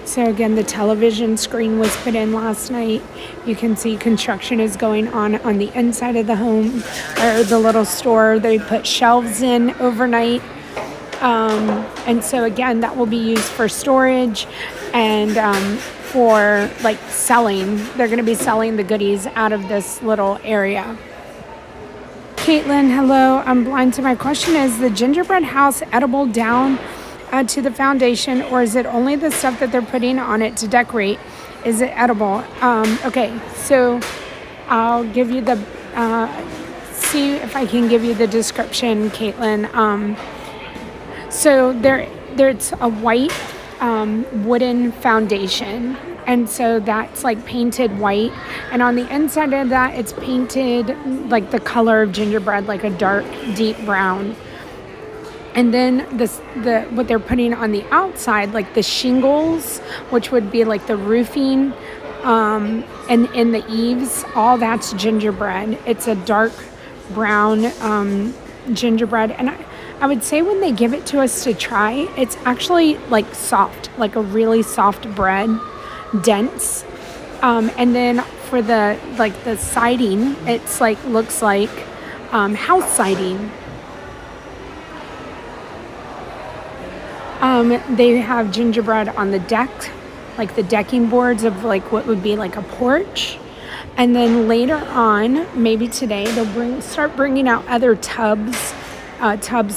So again, the television screen was put in last night. You can see construction is going on the inside of the home, or the little store. They put shelves in overnight. And so again, that will be used for storage and for like selling. They're going to be selling the goodies out of this little area. Caitlin, hello. I'm blind. To my question is the gingerbread house edible down to the foundation, or is it only the stuff that they're putting on it to decorate? Is it edible? Okay, so I'll give you the see if I can give you the description, Caitlin. So there's a white wooden foundation, and so that's like painted white, and on the inside of that it's painted like the color of gingerbread, like a dark deep brown. And then what they're putting on the outside, like the shingles, which would be like the roofing, and in the eaves, all that's gingerbread. It's a dark brown gingerbread. And I would say when they give it to us to try, it's actually like soft, like a really soft bread, dense. And then for the siding, it's like looks like house siding. They have gingerbread on the deck, like the decking boards of like what would be like a porch. And then later on, maybe today, they'll start bringing out other tubs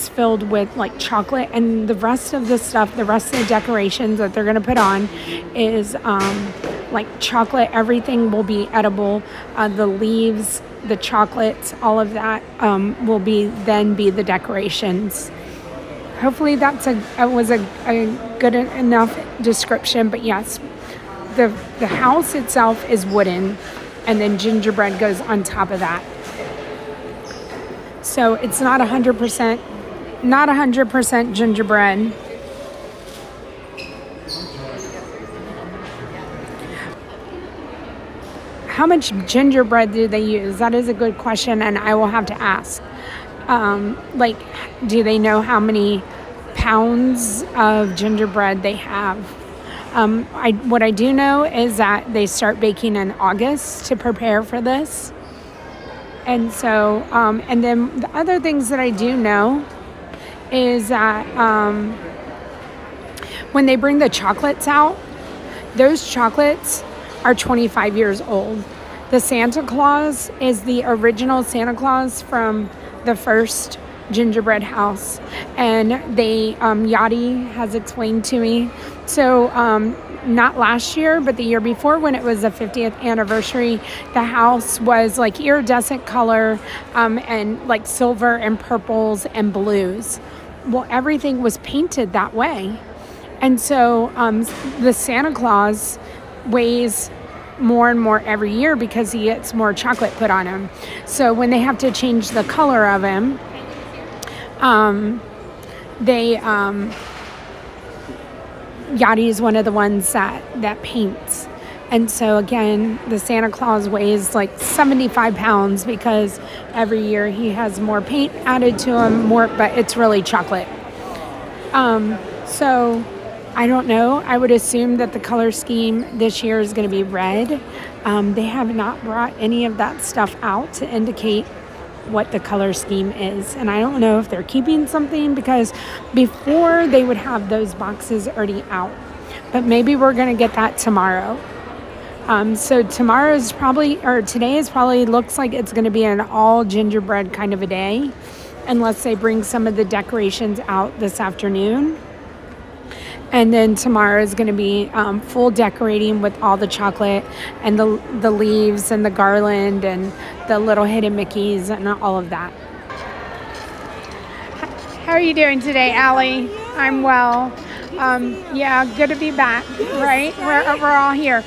filled with like chocolate. And the rest of the stuff, the rest of the decorations that they're going to put on is like chocolate. Everything will be edible. The leaves, the chocolates, all of that will be the decorations. Hopefully that was a good enough description, but yes, the house itself is wooden, and then gingerbread goes on top of that. So it's not 100% gingerbread. How much gingerbread do they use? That is a good question, and I will have to ask. Like, do they know how many pounds of gingerbread they have. What I do know is that they start baking in August to prepare for this. And so, and then the other things that I do know is that when they bring the chocolates out, those chocolates are 25 years old. The Santa Claus is the original Santa Claus from the first gingerbread house. And they, Yachty has explained to me. So, not last year, but the year before when it was the 50th anniversary, the house was like iridescent color, and like silver and purples and blues. Well, everything was painted that way. And so, the Santa Claus weighs more and more every year because he gets more chocolate put on him. So when they have to change the color of him, Yachty is one of the ones that paints. And so again, the Santa Claus weighs like 75 pounds because every year he has more paint added to him, but it's really chocolate. So I don't know. I would assume that the color scheme this year is going to be red. They have not brought any of that stuff out to indicate what the color scheme is. And I don't know if they're keeping something because before they would have those boxes already out. But maybe we're going to get that tomorrow. So today is probably looks like it's going to be an all gingerbread kind of a day, unless they bring some of the decorations out this afternoon. And then tomorrow is going to be full decorating with all the chocolate and the leaves and the garland and the little hidden Mickeys and all of that. How are you doing today, Allie? I'm well. Yeah, good to be back, right? We're all here.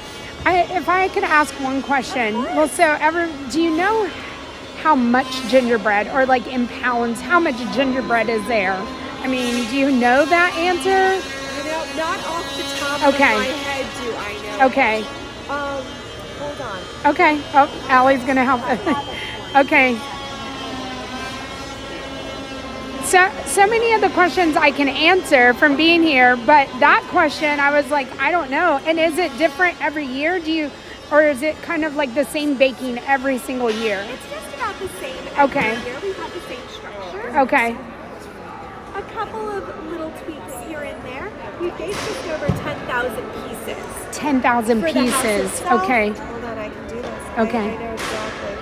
If I could ask one question. Well, do you know how much gingerbread, or like in pounds, how much gingerbread is there? I mean, do you know that answer? Not off the top of my head do I know. Okay. Hold on. Okay. Oh, Allie's going to help. Okay. So many of the questions I can answer from being here, but that question I was like, I don't know. And is it different every year? Or is it kind of like the same baking every single year? It's just about the same Okay. every year. We have the same structure. Okay. A couple of little tweaks here and there. We baked just over 10,000 pieces. 10,000 For the house pieces. itself. Okay. Hold on, I can do this. Okay. I know exactly.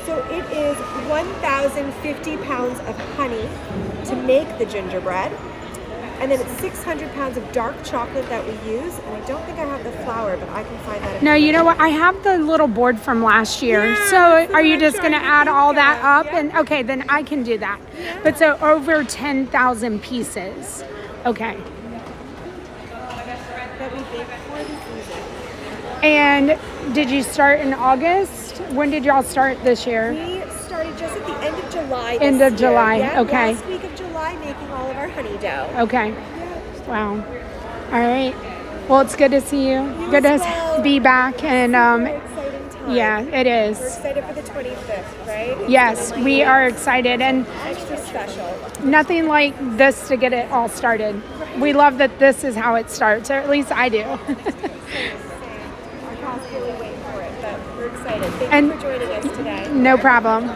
So it is 1,050 pounds of honey to make the gingerbread. And then it's 600 pounds of dark chocolate that we use. And I don't think I have the flour, but I can find that. No, you know what? I have the little board from last year. Yeah, so are you I'm just going to trying to add think all that of. up? Yeah. And okay, then I can do that. Yeah. But so over 10,000 pieces. Okay. That we bake for the season. And did you start in August? When did y'all start this year? We started just at the end of July. End of July, Yeah, okay. Last week of July, making all of our honey dough. Okay. Wow. All right. Well, it's good to see you. Good as to well. be back. And Super exciting time. yeah, it is. We're excited for the 25th, right? It's Yes, gonna we be are excited. And extra special. nothing like this to get it all started. We love that this is how it starts, or at least I do. Our cows really wait for it, but we're excited. Thank And- you for joining us today. No problem.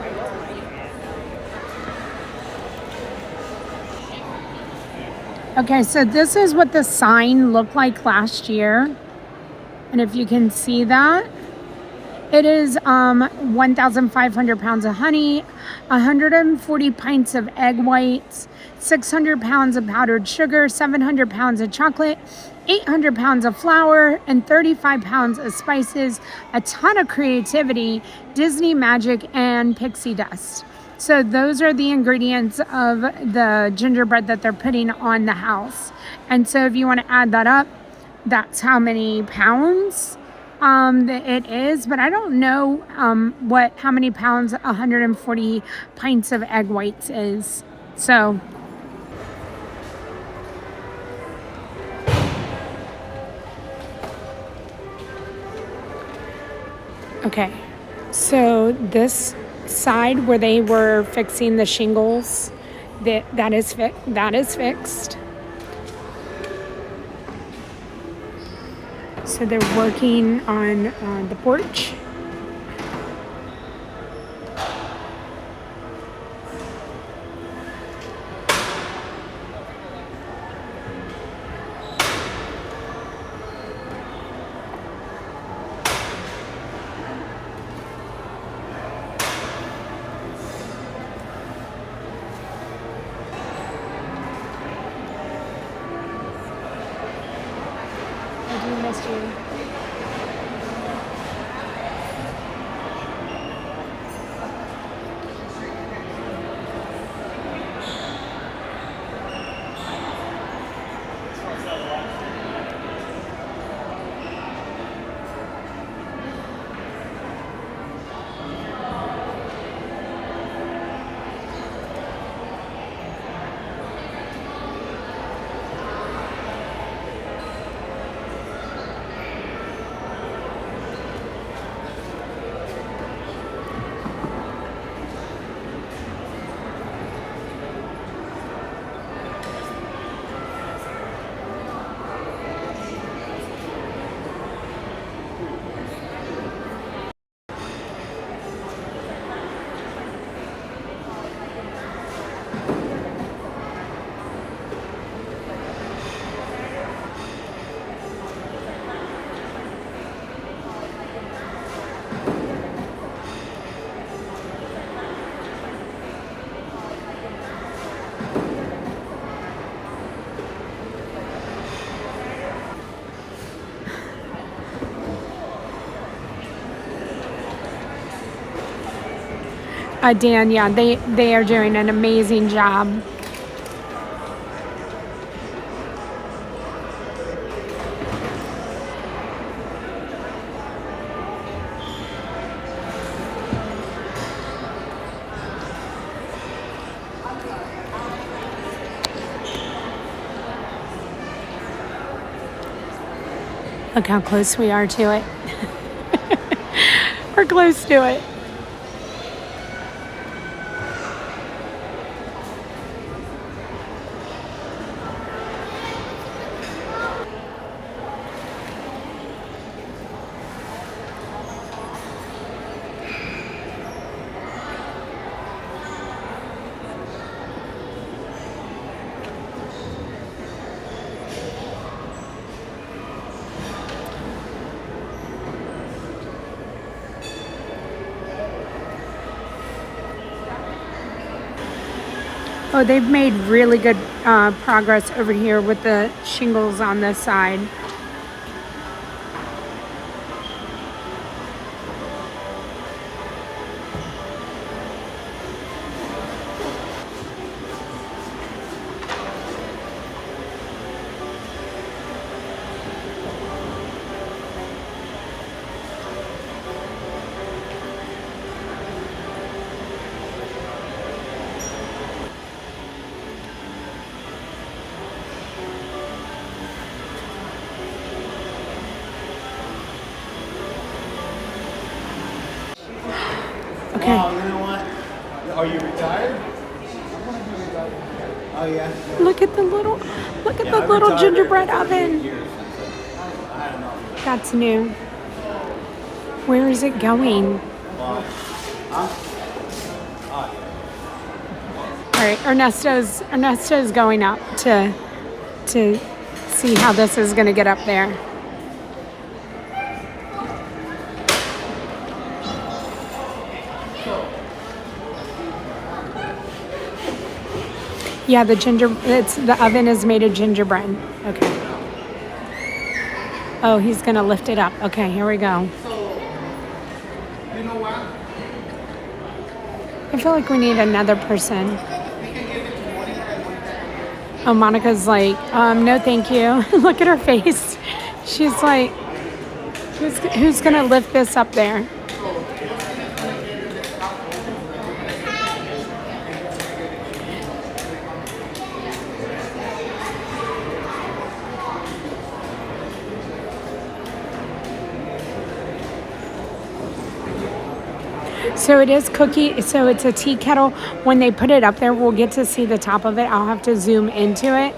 Okay, so this is what the sign looked like last year. And if you can see that, it is 1,500 pounds of honey, 140 pints of egg whites, 600 pounds of powdered sugar, 700 pounds of chocolate, 800 pounds of flour, and 35 pounds of spices, a ton of creativity, Disney magic, and pixie dust. So those are the ingredients of the gingerbread that they're putting on the house. And so if you want to add that up, that's how many pounds it is. But I don't know how many pounds 140 pints of egg whites is. So okay, so this side where they were fixing the shingles, that is fixed. So they're working on the porch. I do miss you. Dan, yeah, they are doing an amazing job. Look how close we are to it. We're close to it. Oh, they've made really good progress over here with the shingles on this side. Okay. Wow, you know what? Are you retired? Oh yeah. Look at the little gingerbread oven. That's new. Where is it going? All right, Ernesto's going up to see how this is going to get up there. Yeah, the oven is made of gingerbread. Okay. Oh, he's gonna lift it up. Okay, here we go. You know what? I feel like we need another person. Oh, Monica's like, no thank you. Look at her face. She's like, who's gonna lift this up there? So it is cookie. So it's a tea kettle. When they put it up there, we'll get to see the top of it. I'll have to zoom into it.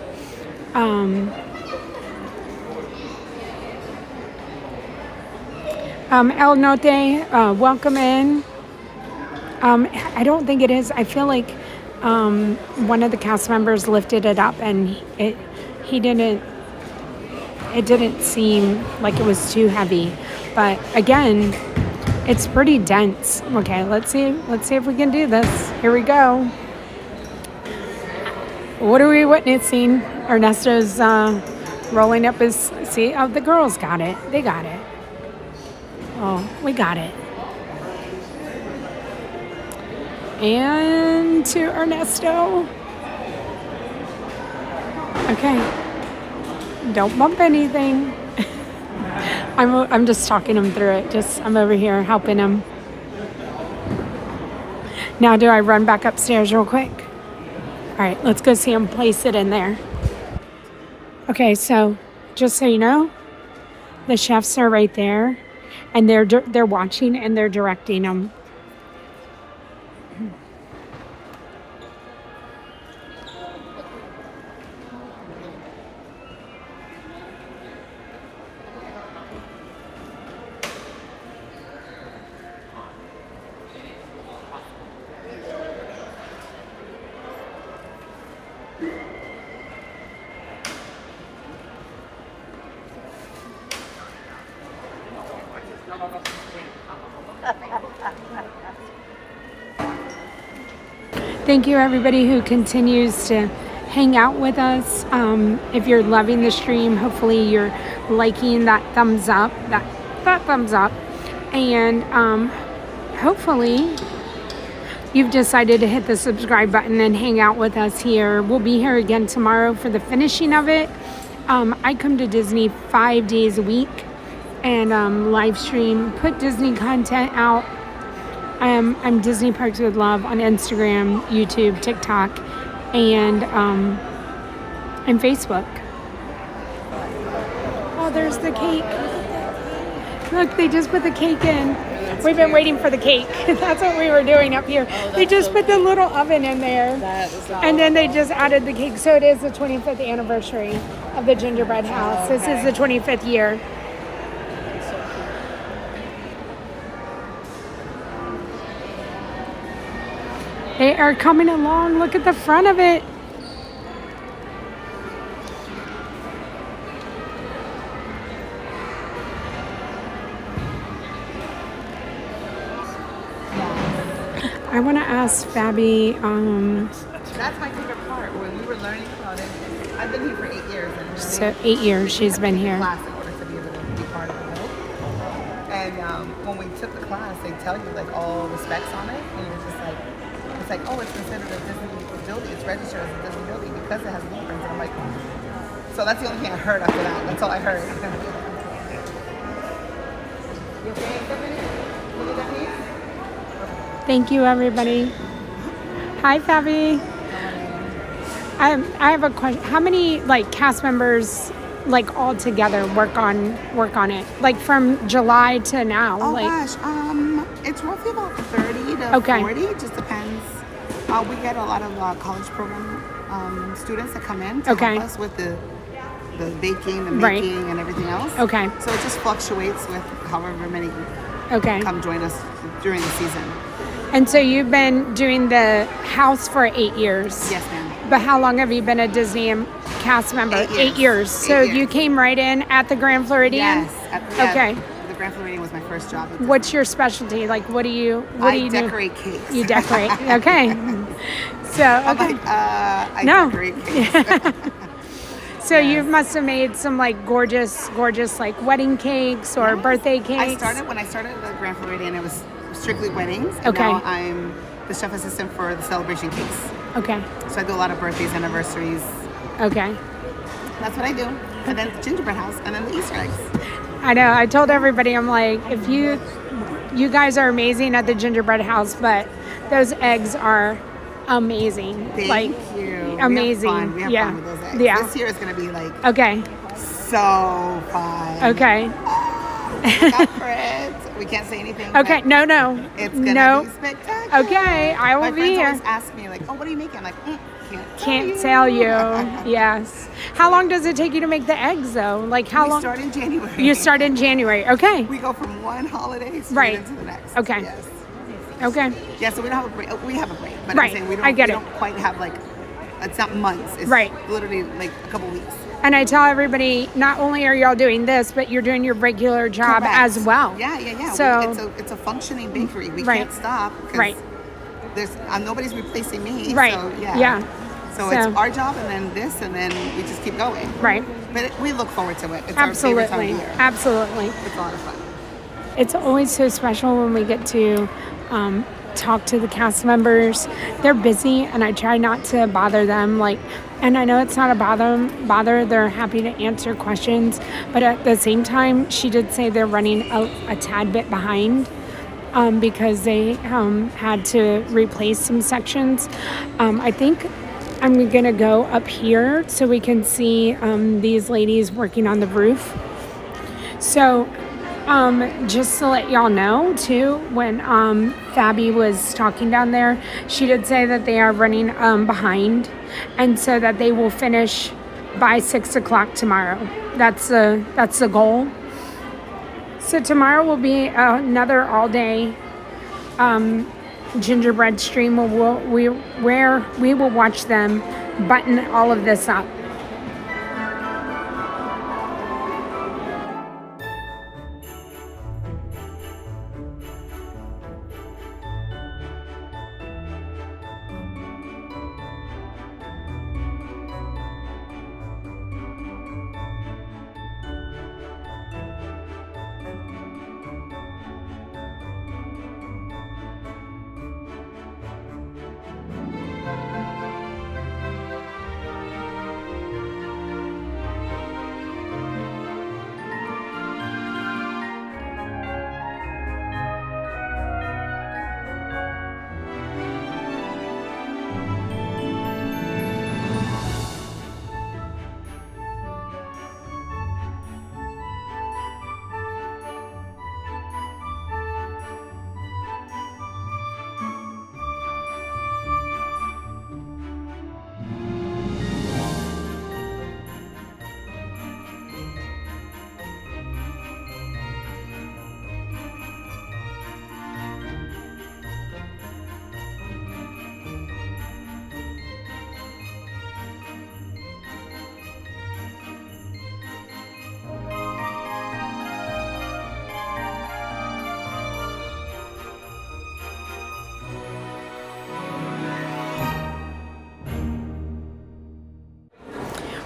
El Norte, welcome in. I don't think it is. I feel like one of the cast members lifted it up, and he didn't. It didn't seem like it was too heavy, but again, it's pretty dense. Okay, let's see if we can do this. Here we go. What are we witnessing? Ernesto's rolling up his. See, oh, the girls got it. They got it. Oh, we got it. And to Ernesto. Okay. Don't bump anything. I'm just talking him through it. I'm over here helping him. Now, do I run back upstairs real quick? All right, let's go see him place it in there. Okay, so just so you know, the chefs are right there, and they're watching and they're directing them. Thank you, everybody who continues to hang out with us. If you're loving the stream, hopefully you're liking that thumbs up, that thumbs up, and hopefully you've decided to hit the subscribe button and hang out with us here. We'll be here again tomorrow for the finishing of it. I come to Disney 5 days a week and live stream, put Disney content out. I'm Disney Parks with Love on Instagram, YouTube, TikTok, and Facebook. Oh, there's the cake. Look, they just put the cake in. We've been waiting for the cake. That's what we were doing up here. They just put the little oven in there, and then they just added the cake. So it is the 25th anniversary of the Gingerbread House. This is the 25th year. They are coming along. Look at the front of it. I want to ask Fabi. That's my favorite part when we were learning about it. I've been here for 8 years. And So 8 years she's been here. Class in order to be able to be part of it. And when we took the class, they tell you like all the specs on it, and you're just like, it's like, oh, it's considered a Disney building. It's registered as a Disney building because it has blueprints. And I'm like, so that's the only thing I heard after that. That's all I heard. You okay, Stephanie? You need that piece? Thank you, everybody. Hi, Fabi. I have a question. How many cast members all together work on it? Like from July to now? Oh gosh, it's roughly about 30 to 40. It just depends. We get a lot of college program students that come in to help us with the baking, the making, and everything else. Okay. So it just fluctuates with however many come join us during the season. And so you've been doing the house for 8 years. Yes, ma'am. But how long have you been a Disney cast member? 8 years. 8 years. So you came right in at the Grand Floridian? Yes. Okay. The Grand Floridian was my first job. What's your specialty? Like, what do you do? I decorate cakes. You decorate. Okay. So, okay. I decorate cakes. So you must have made some gorgeous wedding cakes or birthday cakes. When I started at the Grand Floridian, it was strictly weddings. And now I'm the chef assistant for the celebration cakes. Okay. So I do a lot of birthdays, anniversaries. Okay. That's what I do. And then the gingerbread house, and then the Easter eggs. I know. I told everybody, I'm like, if you guys are amazing at the gingerbread house, but those eggs are amazing. Thank you. Amazing. We have fun with those eggs. Yeah. This year is going to be so fun. Okay. Look out for it. We can't say anything. Okay, but no. It's gonna No. be spectacular. Okay, I will My be friends here. always ask me like, "Oh, what are you making?" I'm like, Can't tell you. Yes. How long does it take you to make the eggs though? Like how we long? start in January. You start in January. Okay. We go from one holiday straight Right. into the next. Okay. Yes. Okay. Yeah. So we don't have a break. We have a break, but Right. I'm saying we don't. I get we it. don't quite have like. It's not months. It's Right. literally like a couple weeks. And I tell everybody, not only are y'all doing this, but you're doing your regular job Correct. as well. Yeah. So it's a functioning bakery. We Right. can't stop. 'Cause Right. There's nobody's replacing me. Right. So, Yeah. So it's our job, and then this, and then we just keep going. Right. But we look forward to it. It's our favorite time Absolutely. of year. Absolutely. It's a lot of fun. It's always so special when we get to talk to the cast members. They're busy, and I try not to bother them. And I know it's not a bother. They're happy to answer questions, but at the same time, she did say they're running a tad bit behind because they had to replace some sections. I think I'm gonna go up here so we can see these ladies working on the roof. So. Just to let y'all know too, when Fabi was talking down there, she did say that they are running behind, and so that they will finish by 6 o'clock tomorrow. That's the goal. So tomorrow will be another all day gingerbread stream where we will watch them button all of this up.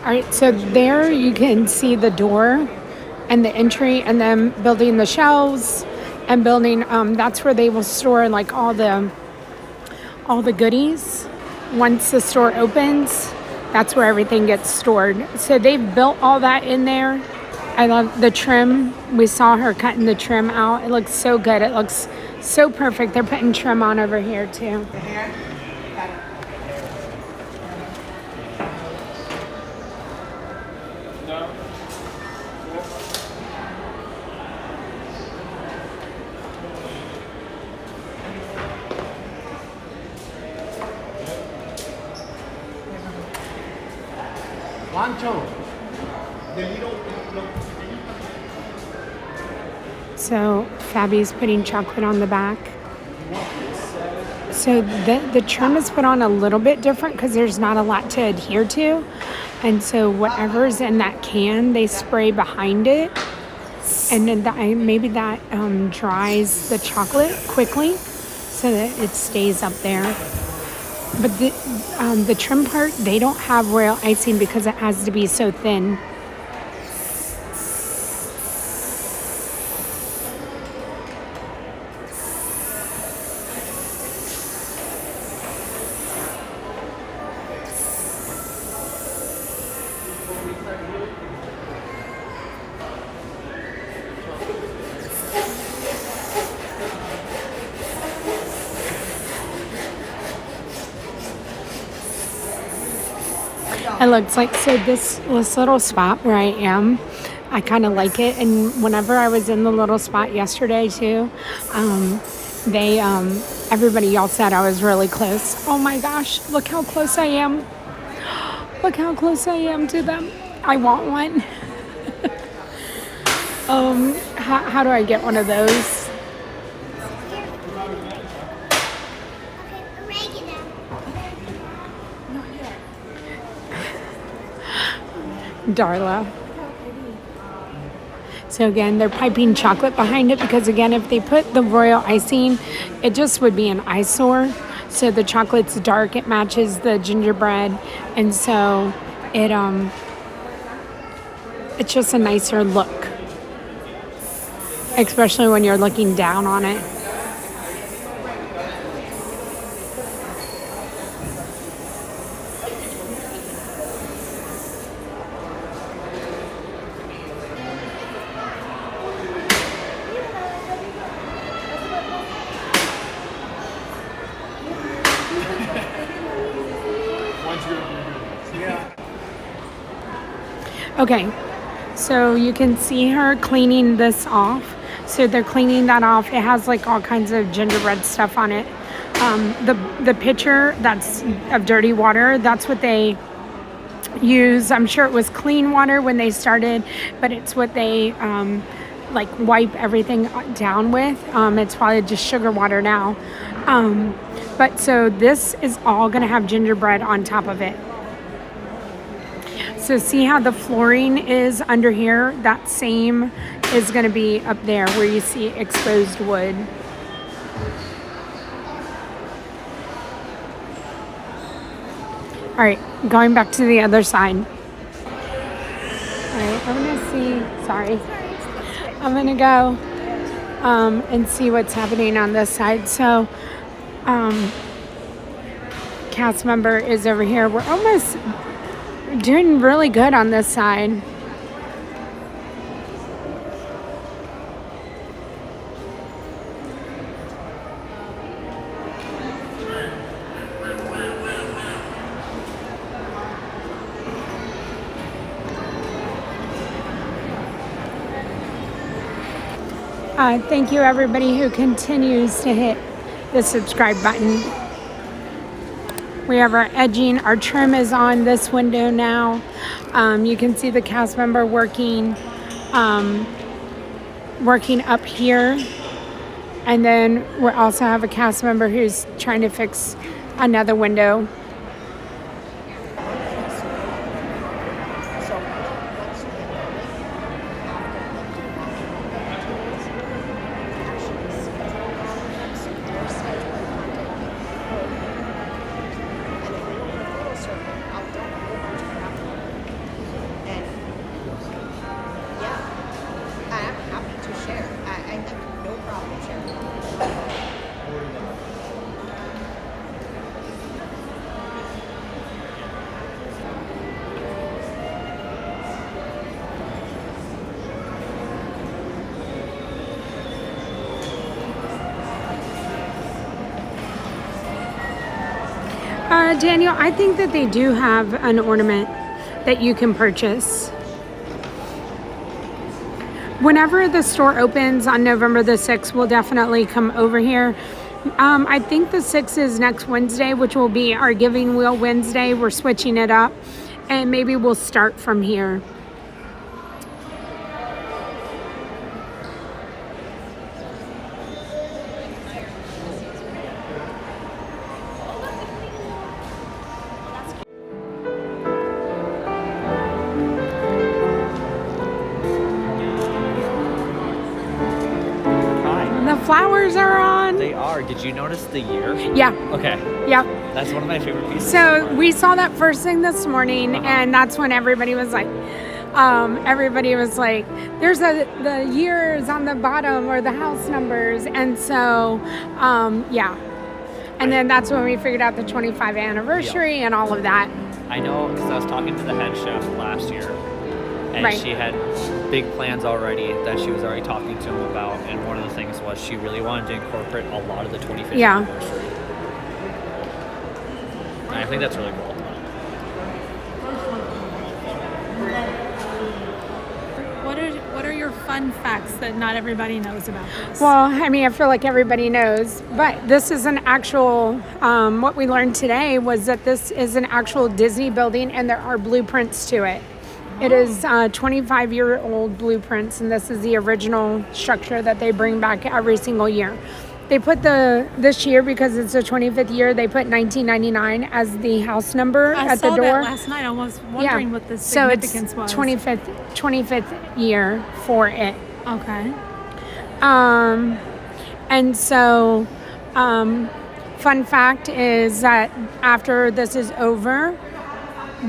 All right, so there you can see the door and the entry, and then building the shelves and building. That's where they will store like all the goodies. Once the store opens, that's where everything gets stored. So they've built all that in there. I love the trim. We saw her cutting the trim out. It looks so good. It looks so perfect. They're putting trim on over here too. The hair. Got it. So Fabi's putting chocolate on the back. So the trim is put on a little bit different because there's not a lot to adhere to. And so whatever's in that can, they spray behind it. And then maybe that dries the chocolate quickly so that it stays up there. But the trim part, they don't have royal icing because it has to be so thin. It looks like, so this little spot where I am, I kind of like it. And whenever I was in the little spot yesterday too, everybody y'all said I was really close. Oh my gosh, look how close I am. Look how close I am to them. I want one. How do I get one of those? Darla. So again, they're piping chocolate behind it because again, if they put the royal icing, it just would be an eyesore. So the chocolate's dark, it matches the gingerbread, and so it's just a nicer look, especially when you're looking down on it. Okay, so you can see her cleaning this off. So they're cleaning that off. It has like all kinds of gingerbread stuff on it. The pitcher that's of dirty water, that's what they use. I'm sure it was clean water when they started, but it's what they like wipe everything down with. It's probably just sugar water now. But so this is all gonna have gingerbread on top of it. So see how the flooring is under here? That same is going to be up there where you see exposed wood. All right, going back to the other side. All right, I'm going to see, sorry. I'm going to go and see what's happening on this side. So cast member is over here. We're almost doing really good on this side. Thank you everybody who continues to hit the subscribe button. We have our edging, our trim is on this window now. You can see the cast member working up here. And then we also have a cast member who's trying to fix another window. Daniel, I think that they do have an ornament that you can purchase. Whenever the store opens on November the 6th, we'll definitely come over here. I think the 6th is next Wednesday, which will be our Giving Wheel Wednesday. We're switching it up, and maybe we'll start from here. Flowers are on. They are. Did you notice the year? Yeah. Okay. Yep. That's one of my favorite pieces. So we saw that first thing this morning, and that's when everybody was like, there's the years on the bottom or the house numbers, and so yeah. And then that's when we figured out the 25th anniversary and all of that. I know because I was talking to the head chef last year, and she had big plans already that she was already talking to him about, and one of the things was she really wanted to incorporate a lot of the 25th anniversary. And I think that's really cool. What are fun facts that not everybody knows about this? Well, I mean, I feel like everybody knows, but this is an actual, what we learned today was that this is an actual Disney building and there are blueprints to it. It is 25-year-old blueprints, and this is the original structure that they bring back every single year. They put this year, because it's the 25th year, they put 1999 as the house number I at saw the door. that last night. I was wondering what the significance was. So it's 25th year for it. Okay. And so, fun fact is that after this is over,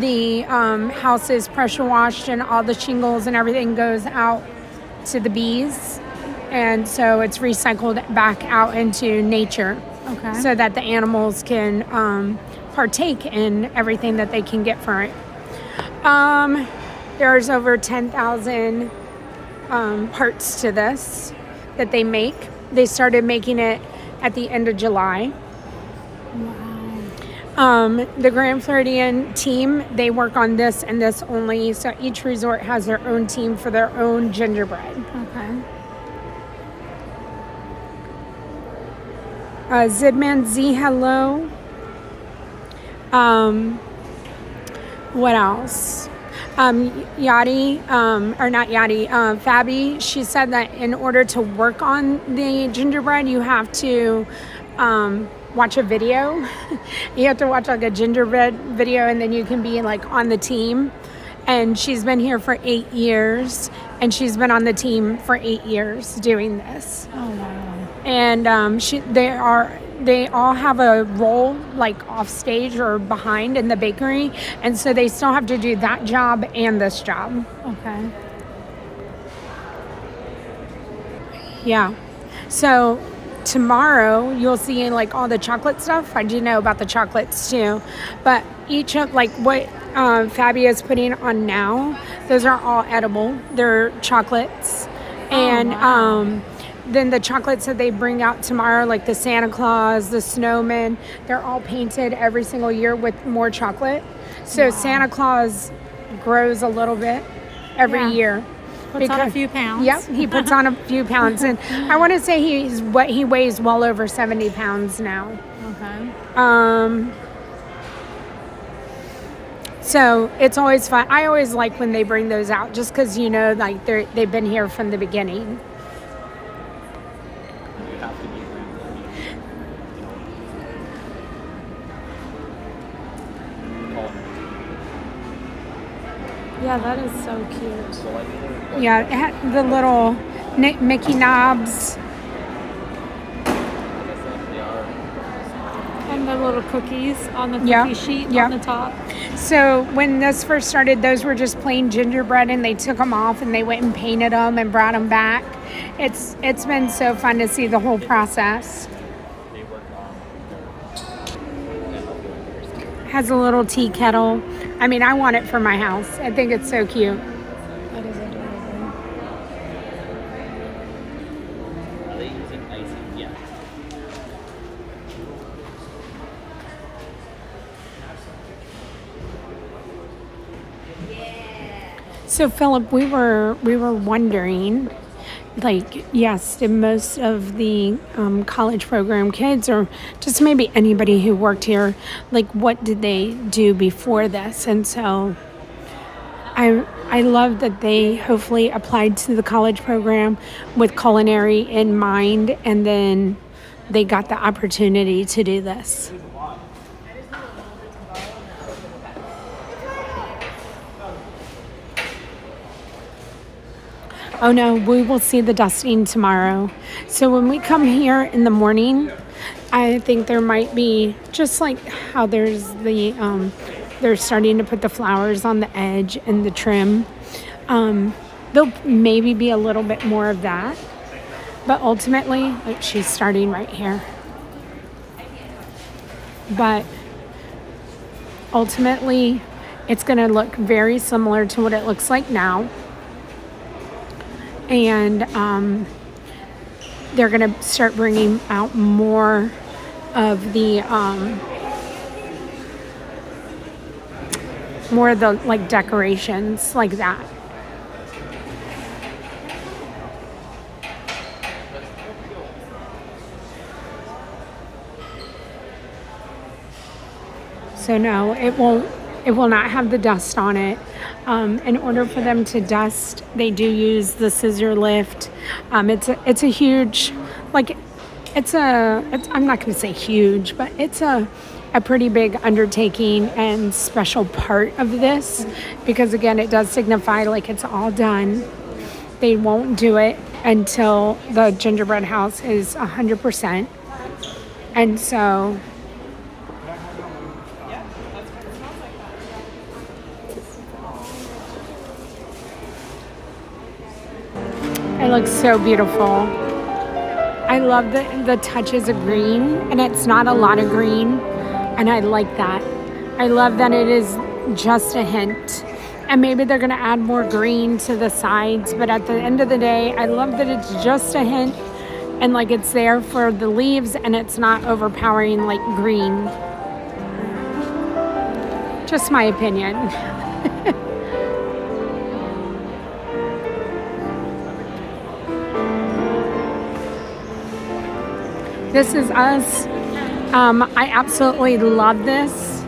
the house is pressure washed and all the shingles and everything goes out to the bees. And so it's recycled back out into nature. Okay. So that the animals can partake in everything that they can get from it. There's over 10,000 parts to this that they make. They started making it at the end of July. The Grand Floridian team, they work on this and this only. So each resort has their own team for their own gingerbread. Okay. Zidman Z, hello. What else? Yadi, or not Yadi, Fabi, she said that in order to work on the gingerbread, you have to watch a video. You have to watch like a gingerbread video, and then you can be like on the team. And she's been here for 8 years, and she's been on the team for 8 years doing this. Oh wow. And they all have a role like off stage or behind in the bakery, and so they still have to do that job and this job. Okay. Yeah. So tomorrow you'll see like all the chocolate stuff. I do know about the chocolates too, but each of like what Fabia's putting on now, those are all edible. They're chocolates. And wow. then the chocolates that they bring out tomorrow, like the Santa Claus, the snowman, they're all painted every single year with more chocolate. So Santa Claus grows a little bit every year. Puts on a few pounds. Yep, he puts on a few pounds. And I want to say he weighs well over 70 pounds now. Okay. So it's always fun. I always like when they bring those out, just because, you know, like they've been here from the beginning. Yeah, that is so cute. Yeah, it had the little Mickey knobs. And the little cookies on the cookie sheet on the top. So when this first started, those were just plain gingerbread, and they took them off and they went and painted them and brought them back. It's been so fun to see the whole process. Has a little tea kettle. I mean, I want it for my house. I think it's so cute. That is adorable. Are they using icing? Yeah. So Philip, we were wondering, like, yes, did most of the college program kids, or just maybe anybody who worked here, like, what did they do before this? And so I love that they hopefully applied to the college program with culinary in mind, and then they got the opportunity to do this. Oh no, we will see the dusting tomorrow. So when we come here in the morning, I think there might be, just like how there's the, they're starting to put the flowers on the edge and the trim. There'll maybe be a little bit more of that. But ultimately, like, she's starting right here. But ultimately, it's going to look very similar to what it looks like now. And they're going to start bringing out more of the like decorations like that. So no, it won't. It will not have the dust on it. In order for them to dust, they do use the scissor lift. It's a huge, like, I'm not going to say huge, but it's a pretty big undertaking and special part of this, because again, it does signify like it's all done. They won't do it until the gingerbread house is 100%. And so it looks so beautiful. I love the touches of green, and it's not a lot of green, and I like that. I love that it is just a hint, and maybe they're gonna add more green to the sides, but at the end of the day, I love that it's just a hint, and like it's there for the leaves, and it's not overpowering like green. Just my opinion. This is us. I absolutely love this.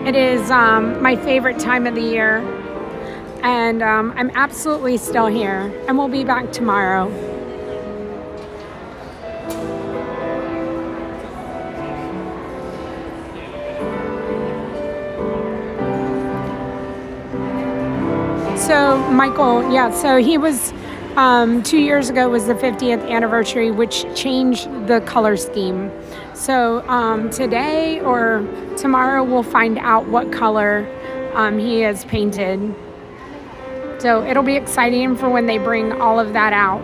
It is my favorite time of the year. And I'm absolutely still here. And we'll be back tomorrow. So Michael, yeah, so he was 2 years ago was the 50th anniversary, which changed the color scheme. So today or tomorrow we'll find out what color he has painted. So it'll be exciting for when they bring all of that out.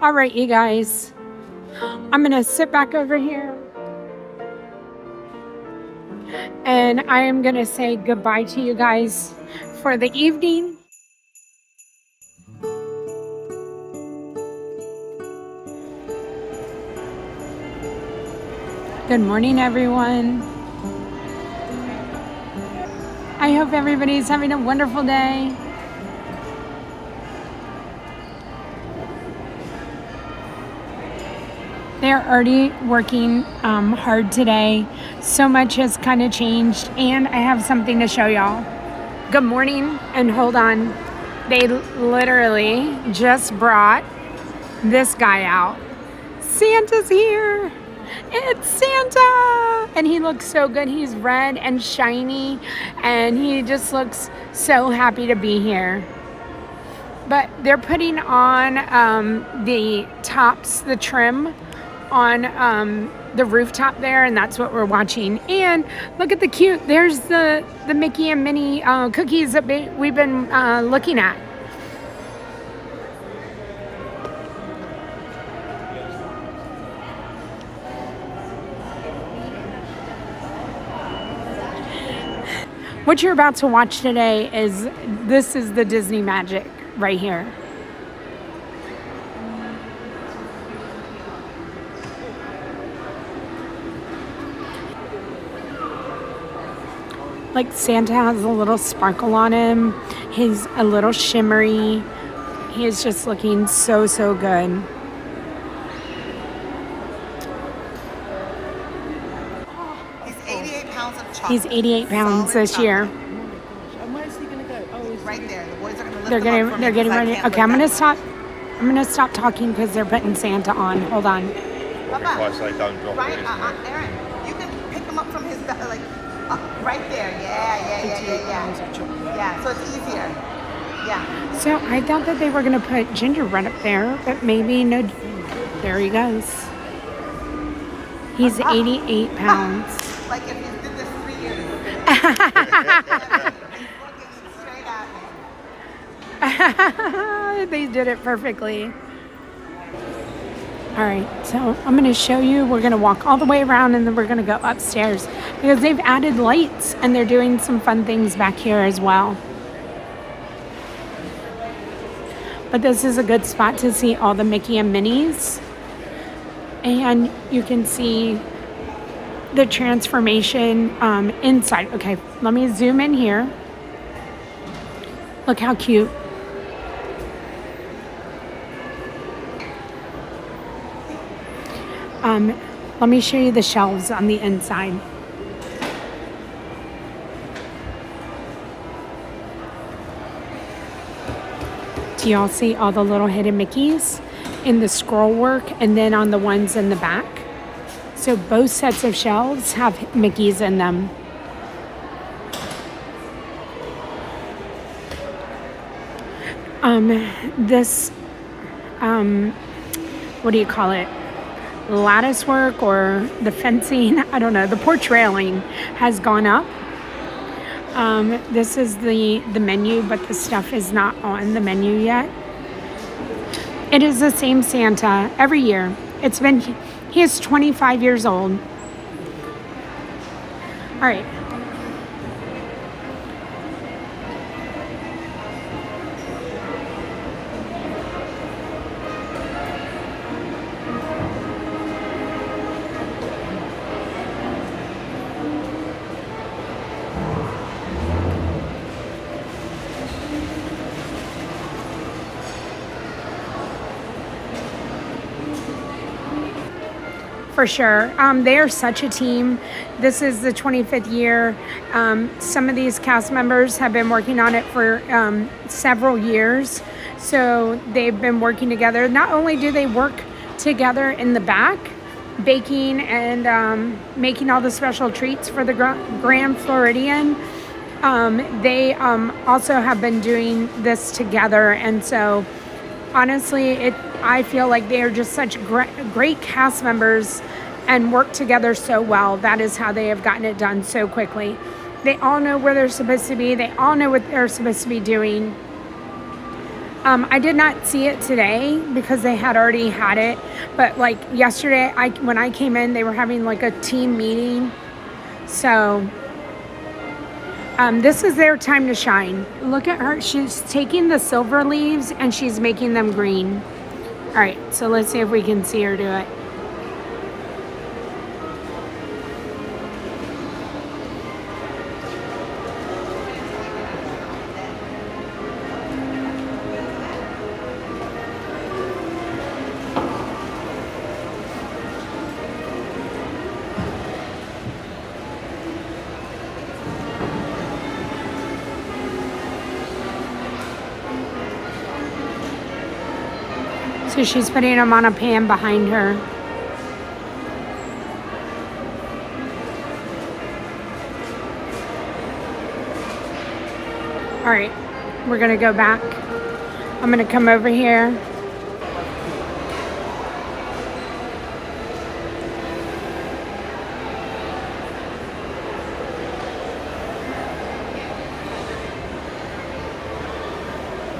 All right, you guys, I'm gonna sit back over here. And I am going to say goodbye to you guys for the evening. Good morning, everyone. I hope everybody's having a wonderful day. They're already working hard today. So much has kind of changed, and I have something to show y'all. Good morning, and hold on. They literally just brought this guy out. Santa's here. It's Santa, and he looks so good. He's red and shiny, and he just looks so happy to be here. But they're putting on the tops, the trim on the rooftop there, and that's what we're watching. And look at the cute, there's the Mickey and Minnie cookies that we've been looking at. What you're about to watch today is the Disney magic right here. Like Santa has a little sparkle on him. He's a little shimmery. He is just looking so, so good. He's 88 pounds of chocolate. He's 88 pounds this year. Where is he gonna go? Oh, he's Right there. The boys are gonna lift They're him up getting for me they're getting because I ready. can't Okay, I'm lift gonna that stop. I'm gonna stop talking because they're putting Santa on. Hold on. one. Papa, If I say don't drop right, it. Aaron, you can pick him up from his like right there. Yeah. Yeah, so it's easier. Yeah. So I thought that they were gonna put Gingerbread up there, but maybe no. There he goes. He's 88 pounds. Like if you did this 3 years. He's looking straight at me. They did it perfectly. All right, so I'm going to show you. We're going to walk all the way around, and then we're going to go upstairs because they've added lights and they're doing some fun things back here as well. But this is a good spot to see all the Mickey and Minnies. And you can see the transformation inside. Okay, let me zoom in here. Look how cute. Let me show you the shelves on the inside. Do y'all see all the little hidden Mickeys in the scroll work and then on the ones in the back? So both sets of shelves have Mickeys in them. This, what do you call it? Lattice work or the fencing, I don't know, the porch railing has gone up. This is the menu, but the stuff is not on the menu yet. It is the same Santa every year. He is 25 years old. All right. For sure. They are such a team. This is the 25th year. Some of these cast members have been working on it for several years. So they've been working together. Not only do they work together in the back, baking and making all the special treats for the Grand Floridian, they also have been doing this together. And so honestly, I feel like they are just such great cast members and work together so well. That is how they have gotten it done so quickly. They all know where they're supposed to be. They all know what they're supposed to be doing. I did not see it today because they had already had it. But like yesterday, when I came in, they were having like a team meeting. So this is their time to shine. Look at her. She's taking the silver leaves and she's making them green. All right, so let's see if we can see her do it. So she's putting them on a pan behind her. All right, we're gonna go back. I'm gonna come over here.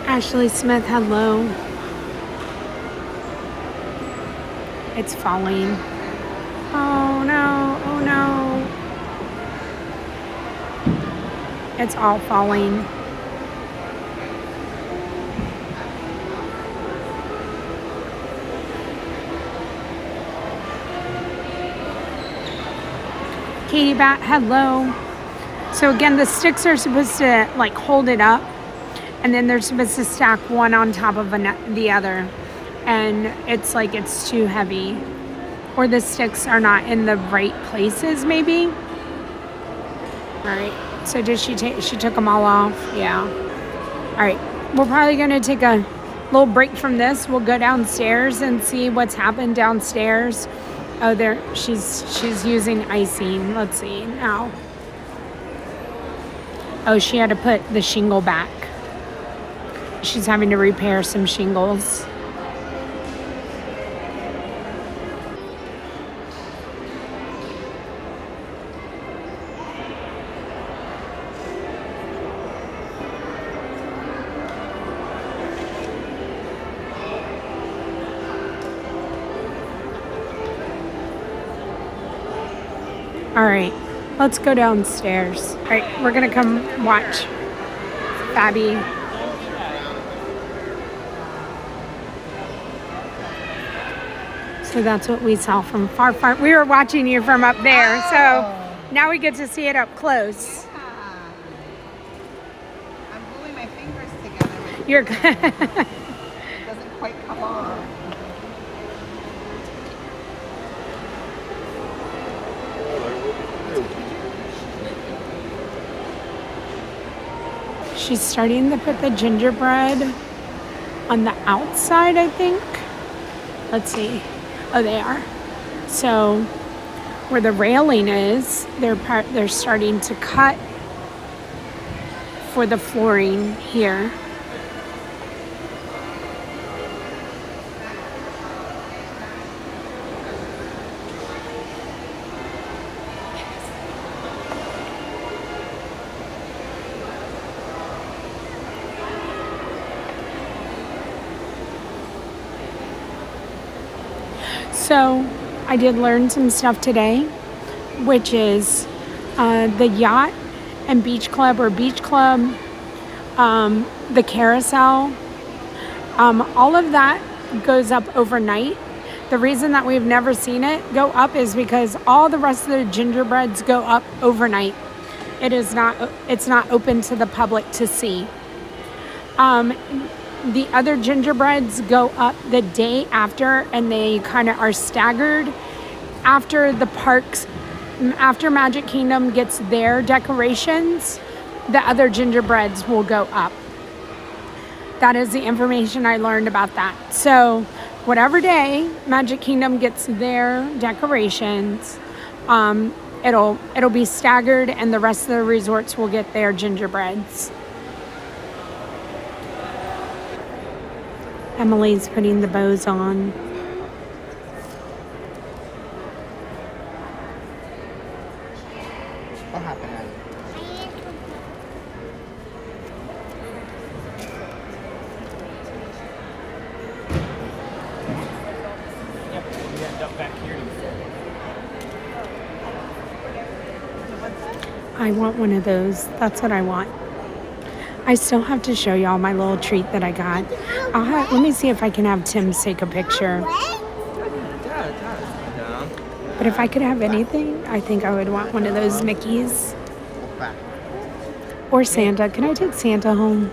Ashley Smith, hello. It's falling. Oh no, oh no. It's all falling. Katie Bat, hello. So again, the sticks are supposed to like hold it up, and then they're supposed to stack one on top of the other. And it's like it's too heavy, or the sticks are not in the right places maybe. All right, so she took them all off? Yeah. All right, we're probably gonna take a little break from this. We'll go downstairs and see what's happened downstairs. Oh, there, she's using icing. Let's see now. Oh, she had to put the shingle back. She's having to repair some shingles. All right, let's go downstairs. All right, we're gonna come watch Fabi. So that's what we saw from far. We were watching you from up there, so now we get to see it up close. Yeah. I'm gluing my fingers together. You're It doesn't quite come off. She's starting to put the gingerbread on the outside, I think. Let's see. Oh, they are. So where the railing is, they're starting to cut for the flooring here. So I did learn some stuff today, which is the yacht and beach club or beach club, the carousel, all of that goes up overnight. The reason that we've never seen it go up is because all the rest of the gingerbreads go up overnight. It's not open to the public to see. The other gingerbreads go up the day after, and they kind of are staggered after the parks. After Magic Kingdom gets their decorations, the other gingerbreads will go up. That is the information I learned about that. So whatever day Magic Kingdom gets their decorations, it'll be staggered, and the rest of the resorts will get their gingerbreads. Emily's putting the bows on. What happened? We end up back here. I want one of those. That's what I want. I still have to show y'all my little treat that I got. Let me see if I can have Tim take a picture. But if I could have anything, I think I would want one of those Mickeys. Or Santa. Can I take Santa home?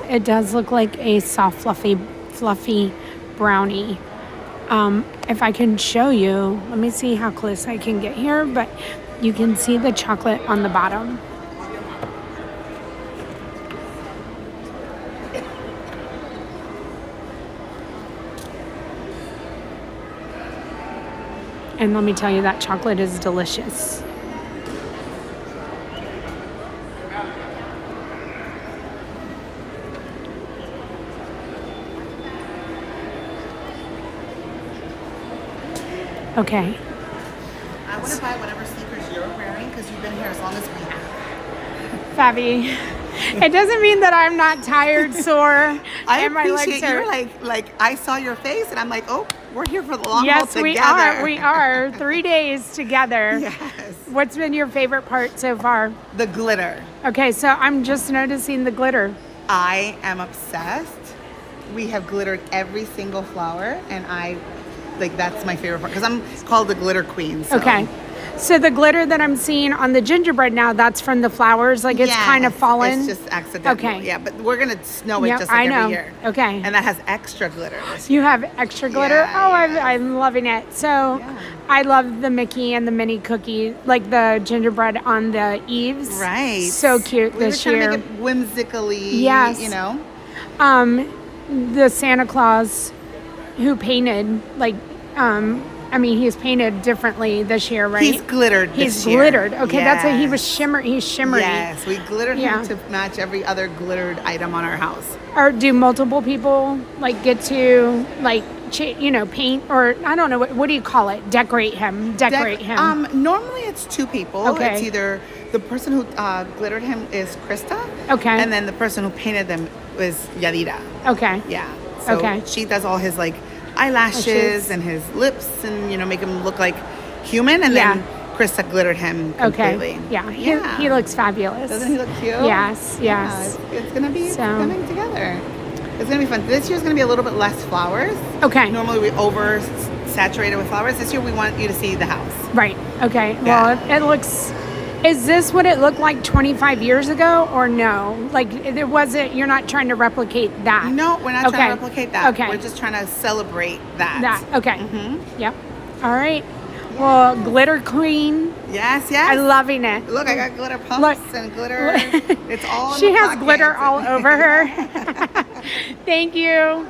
It does look like a soft, fluffy brownie. If I can show you, let me see how close I can get here, but you can see the chocolate on the bottom. And let me tell you, that chocolate is delicious. Okay. I want to buy whatever sneakers you're wearing because you've been here as long as we have. Fabi, it doesn't mean that I'm not tired, sore, I and my legs appreciate hurt. you. Like I saw your face and I'm like, oh, we're here for the long haul Yes, together. we are. 3 days together. Yes. What's been your favorite part so far? The glitter. Okay, so I'm just noticing the glitter. I am obsessed. We have glittered every single flower, and that's my favorite part because I'm called the glitter queen. So. Okay. So the glitter that I'm seeing on the gingerbread now, that's from the flowers. Like it's kind of fallen. It's just accidental. Okay. Yeah, but we're gonna snow it Yep, just like I know. every year. Okay. And that has extra glitter. You have extra glitter? Yeah, Oh, yeah. I'm loving it. So Yeah. I love the Mickey and the Minnie cookie, like the gingerbread on the eaves. Right. So cute We were this trying year. to make it whimsically. Yes. You know. The Santa Claus who painted, he's painted differently this year, right? He's glittered. He's this year. glittered. Okay, that's why he was Yes. He's shimmery. Yes, we glittered Yeah. him to match every other glittered item on our house. Or do multiple people get to paint, or I don't know, what do you call it? Decorate him. Normally it's two people. Okay. It's either the person who glittered him is Krista. Okay. And then the person who painted them is Yadira. Okay. Yeah. So Okay. she does all his eyelashes Lashes. and his lips and make him look like human, and then Krista glittered him completely. Okay. Yeah. He looks fabulous. Doesn't he look cute? Yes. Yeah, Yes. it's gonna be So- coming together. It's gonna be fun. This year's gonna be a little bit less flowers. Okay. Normally we over saturate it with flowers. This year we want you to see the house. Right. Okay. Yeah. Well, it looks. Is this what it looked like 25 years ago, or no? You're not trying to replicate that. No, we're not trying to replicate that. Okay. We're just trying to celebrate that. That. Okay. Mhm. Yep. All right. Well, glitter queen. Yes, yes. I'm loving it. Look, I got glitter pumps and glitter. It's all in She the has pockets. glitter all over her. Thank you.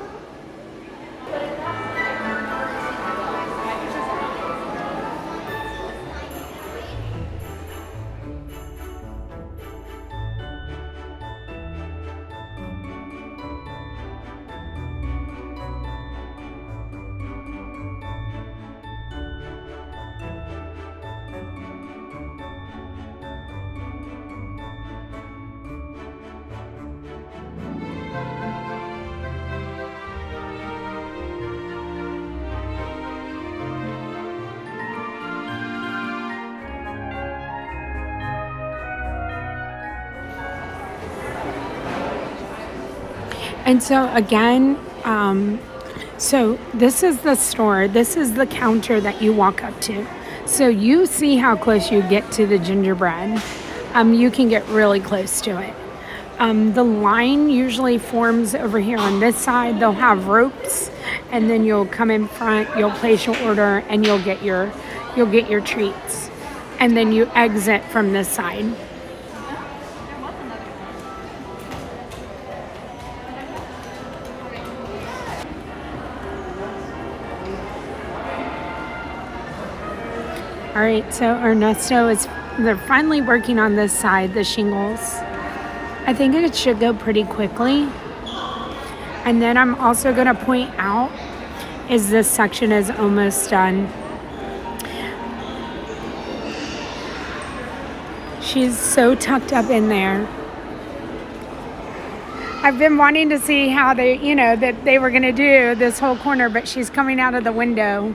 And so again, so this is the store. This is the counter that you walk up to. So you see how close you get to the gingerbread. You can get really close to it. The line usually forms over here on this side. They'll have ropes, and then you'll come in front. You'll place your order, and you'll get your treats, and then you exit from this side. All right, so they're finally working on this side, the shingles. I think it should go pretty quickly. And then I'm also going to point out is this section is almost done. She's so tucked up in there. I've been wanting to see how that they were going to do this whole corner, but she's coming out of the window.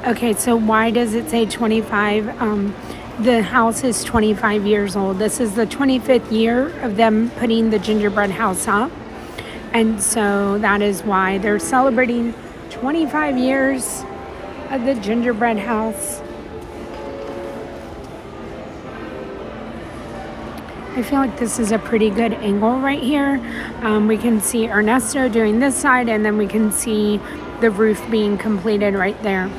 Okay, so why does it say 25? The house is 25 years old. This is the 25th year of them putting the gingerbread house up. And so that is why they're celebrating 25 years of the gingerbread house. I feel like this is a pretty good angle right here. We can see Ernesto doing this side, and then we can see the roof being completed right there.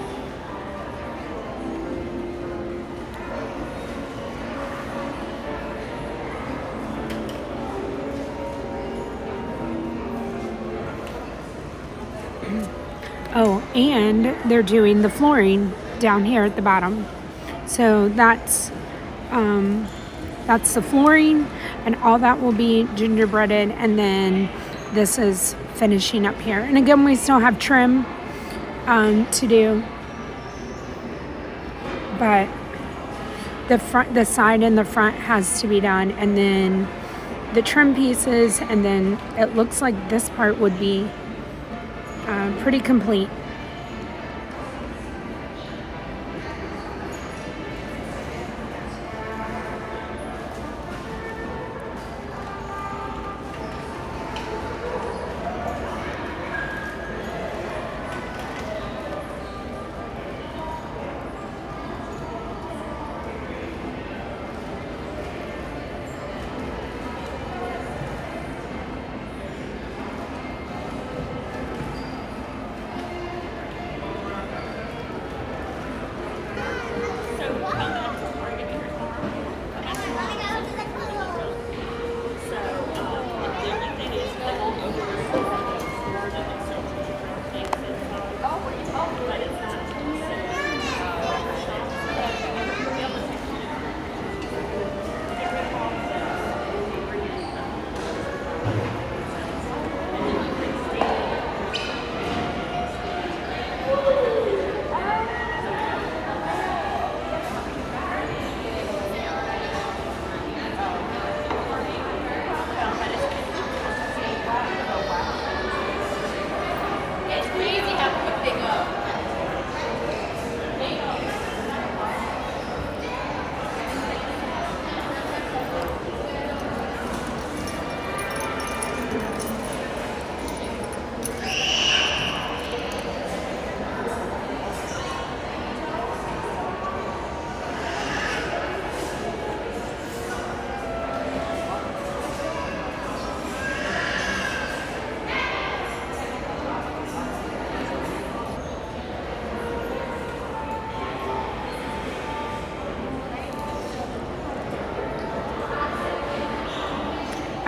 Oh, and they're doing the flooring down here at the bottom. So that's the flooring, and all that will be gingerbreaded, and then this is finishing up here. And again, we still have trim to do, but the side and the front has to be done, and then the trim pieces, and then it looks like this part would be pretty complete.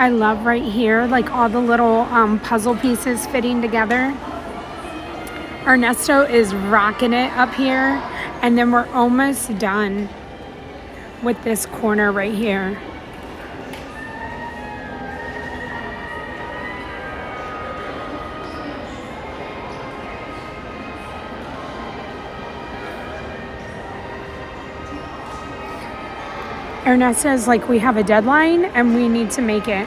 I love right here, like all the little puzzle pieces fitting together. Ernesto is rocking it up here, and then we're almost done with this corner right here. Ernesto is like, we have a deadline and we need to make it.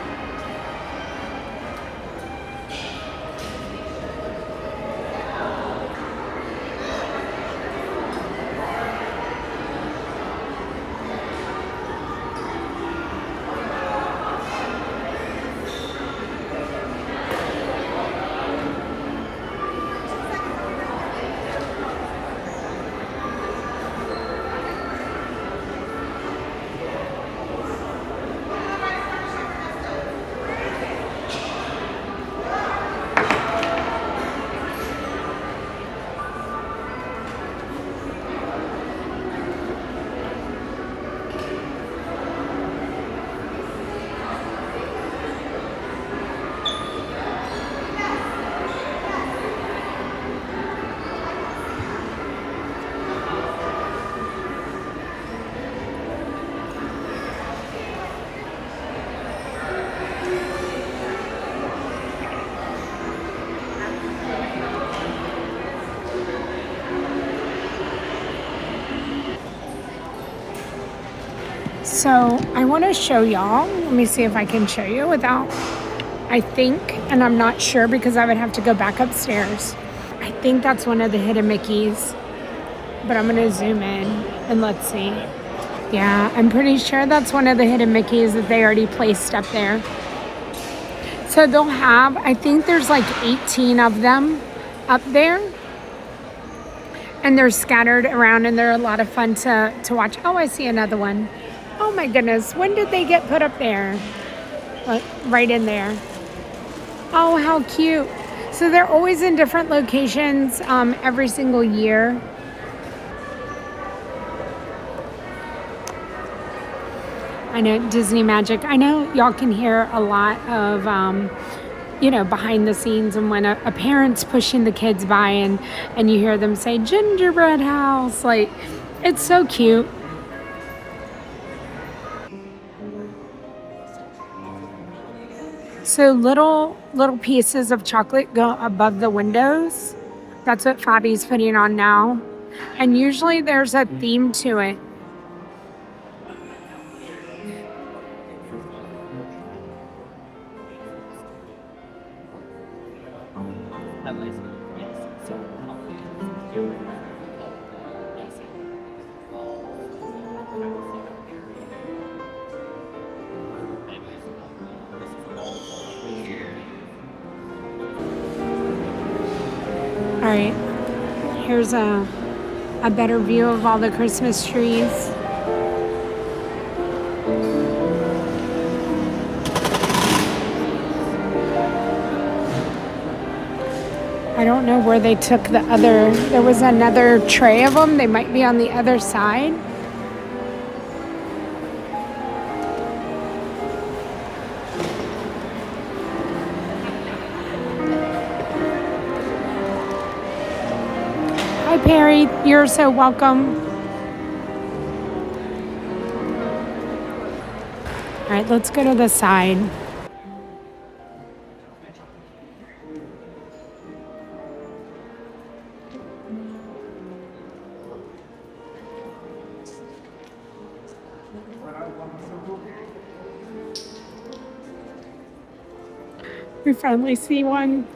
So I want to show y'all. Let me see if I can show you without, I think, and I'm not sure because I would have to go back upstairs. I think that's one of the hidden Mickeys, but I'm going to zoom in and let's see. Yeah, I'm pretty sure that's one of the hidden Mickeys that they already placed up there. So they'll have, I think there's like 18 of them up there. And they're scattered around and they're a lot of fun to watch. Oh, I see another one. Oh my goodness, when did they get put up there? Right in there. Oh, how cute. So they're always in different locations every single year. I know, Disney Magic. I know y'all can hear a lot of, behind the scenes, and when a parent's pushing the kids by and you hear them say, Gingerbread House, like, it's so cute. So little pieces of chocolate go above the windows. That's what Fabi's putting on now. And usually there's a theme to it. All right, here's a better view of all the Christmas trees. I don't know where they took the other, there was another tray of them. They might be on the other side. Hi, Perry. You're so welcome. All right, let's go to the side. We finally see one.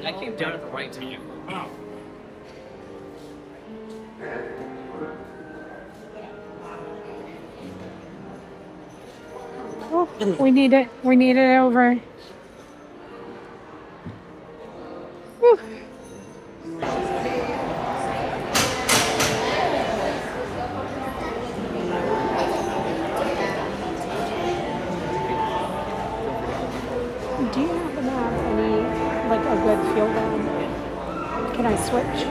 I came down at the right time. Oh, we need it. We need it over. Whew. Do you happen to have any, like a good, feel good. Can I switch?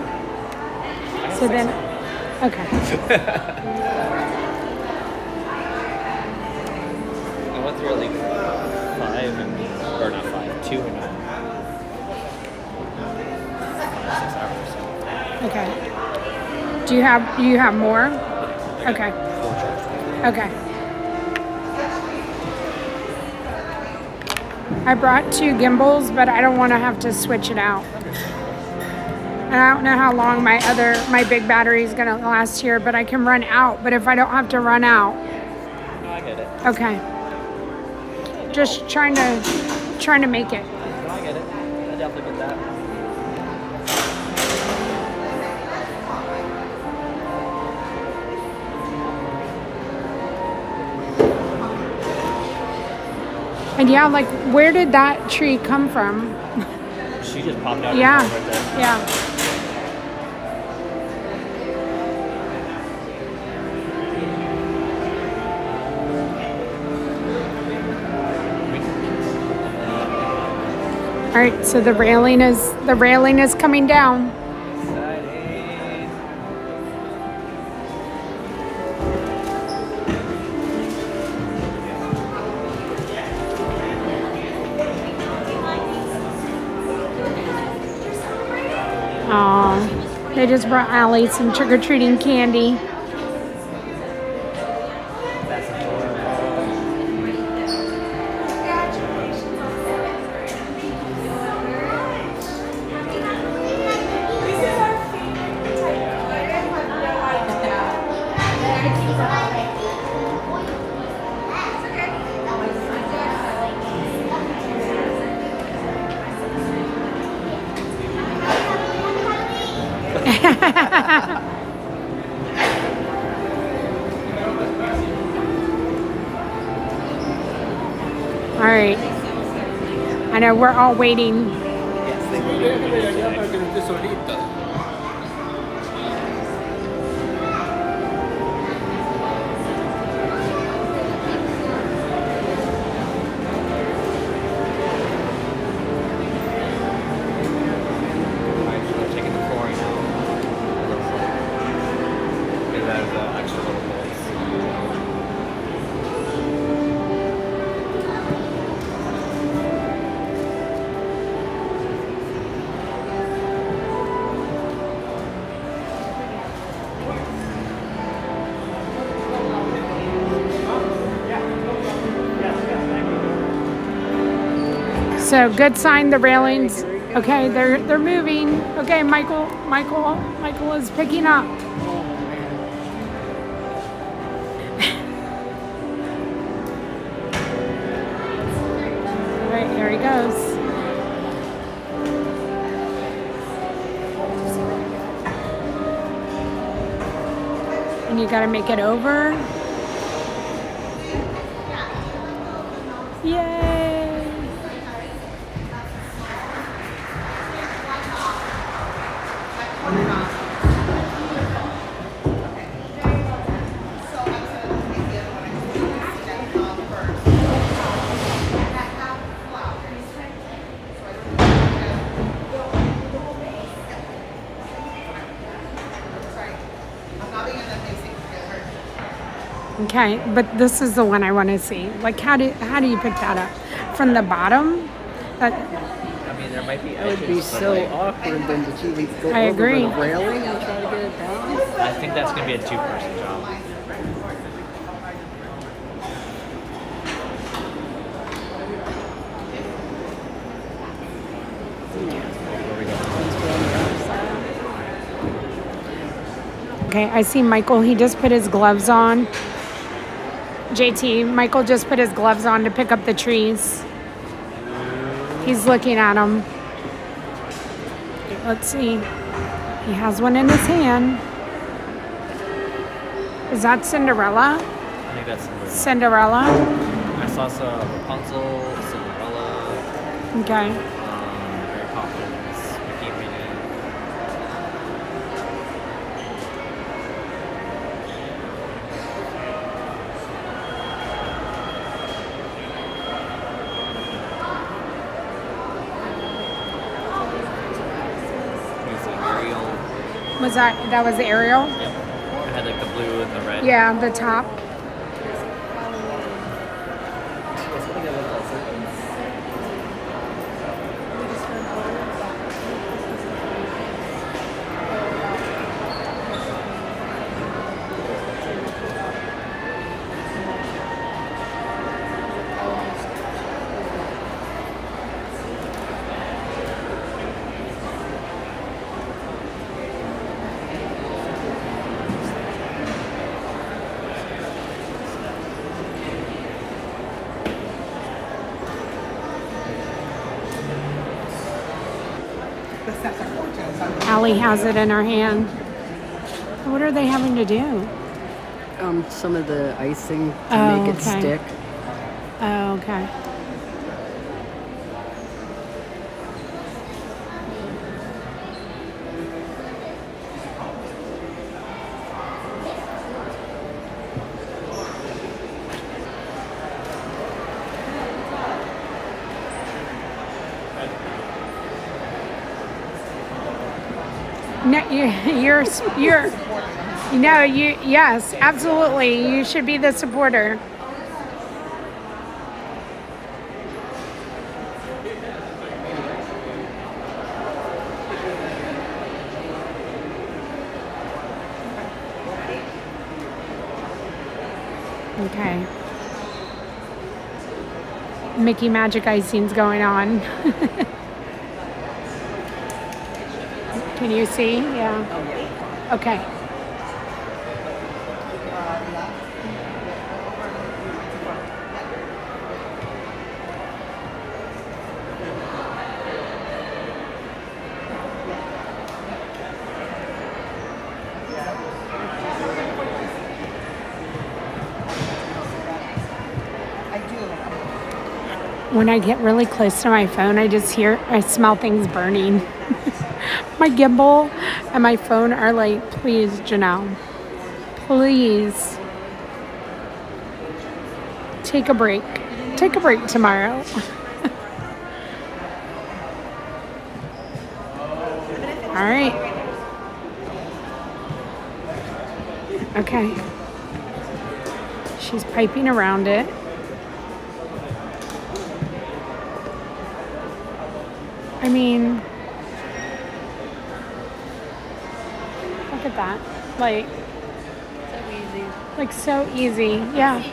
So then, okay. I went through at least 5 and, or not 5, 2 and 6 hours. Okay. Do you have more? Okay. Okay. I brought 2 gimbals, but I don't want to have to switch it out. And I don't know how long my big battery is going to last here, but I can run out. But if I don't have to run out. No, I get it. Okay. Just trying to make it. No, I get it. I definitely get that. And yeah, like, where did that tree come from? She just popped out. Yeah. Right there. Yeah. All right, so the railing is coming down. Oh, they just brought Allie some trick-or-treating candy. All right. I know we're all waiting. Déjame allá para que no esté solita. Alright, so they're taking the flooring out. It looks like. Because that has extra little bolts. So good sign, the railings. Okay, they're moving. Okay, Michael is picking up. All right, here he goes. And you gotta make it over. Yay! Okay, but this is the one I want to see. Like, how do you pick that up? From the bottom? I mean, there might be It would be edges, but, so like, awkward then to even go I over agree. the railing and try to get it down. I think that's going to be a 2-person job. Okay, I see Michael. He just put his gloves on. JT, Michael just put his gloves on to pick up the trees. He's looking at them. Let's see. He has one in his hand. Is that Cinderella? I think that's Cinderella. Cinderella? I saw some Rapunzel, Cinderella, Okay. Mary Poppins, Mickey and Minnie. Was that was Ariel? Yep. It had like the blue and the red. Yeah, the top. Allie has it in her hand. What are they having to do? Some of the icing to make it stick. Oh, okay. No, yes, absolutely. You should be the supporter. Okay. Mickey Magic icing's going on. Can you see? Yeah. Okay. When I get really close to my phone, I smell things burning. My gimbal and my phone are like, please, Janelle, please take a break. Take a break tomorrow. All right. Okay. She's piping around it. I mean, look at that. Like, So easy. like so easy. Yeah.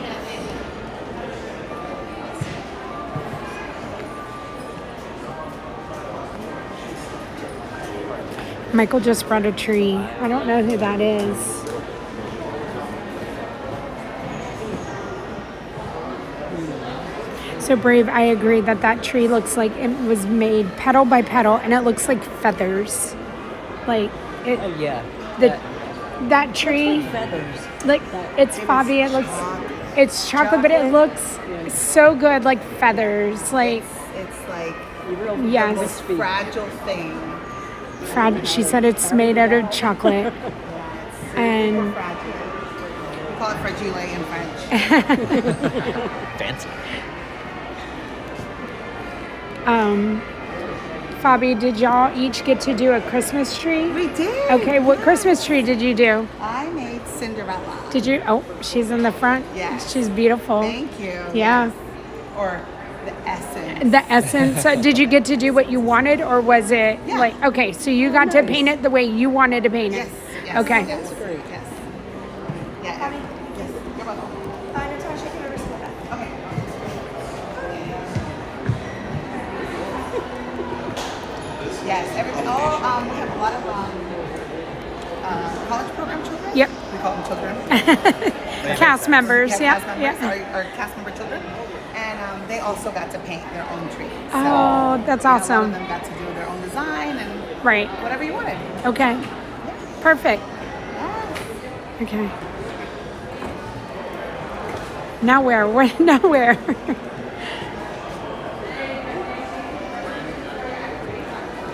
Michael just brought a tree. I don't know who that is. So Brave, I agree that tree looks like it was made petal by petal, and it looks like feathers. Like it. Oh yeah. That tree. Feathers. Like it's Fabi. It looks. It's chocolate, but it looks so good, like feathers. Like It's like yes. this fragile thing. She said it's made out of chocolate. And Fragile. We call it fragile in French. Fancy. Fabi, did y'all each get to do a Christmas tree? We did. Okay, what Christmas tree did you do? I made Cinderella. Did you? Oh, she's in the front. Yes. She's beautiful. Thank you. Yeah. Yes. Or the essence. The essence. So did you get to do what you wanted, or was it Yeah. like, okay, so you got to paint it the way you wanted to paint it? Yes. Yes. Okay. Yes. Great. Yes. Yeah. Yes. You're welcome. Natasha, can I restore that? Okay. Yes. Everything. We have a lot of college program children. Yep. We call them children. Cast members. Yeah, Yeah. cast members, our cast member children, and they also got to paint their own tree. So, Oh, that's A lot awesome. of them got to do their own design and Right. whatever you wanted. Okay. Perfect. Yes. Okay. Now where? Now where?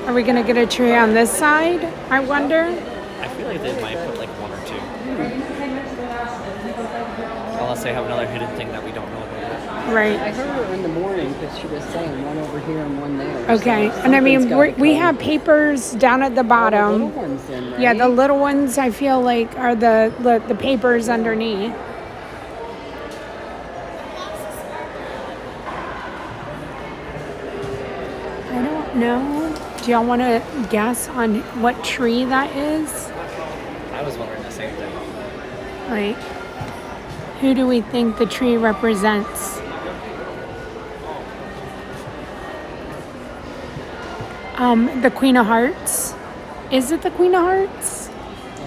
Are we gonna get a tree on this side? I wonder. I feel like they might put like one or two. Unless they have another hidden thing that we don't know about yet. Right. I heard her in the morning because she was saying one over here and one there. Okay. So And I mean, something's gotta we come. have papers down at the bottom. All the little ones then, right? Yeah, the little ones I feel like are the papers underneath. I don't know. Do y'all want to guess on what tree that is? I was wondering the same thing. Like, who do we think the tree represents? The Queen of Hearts. Is it the Queen of Hearts?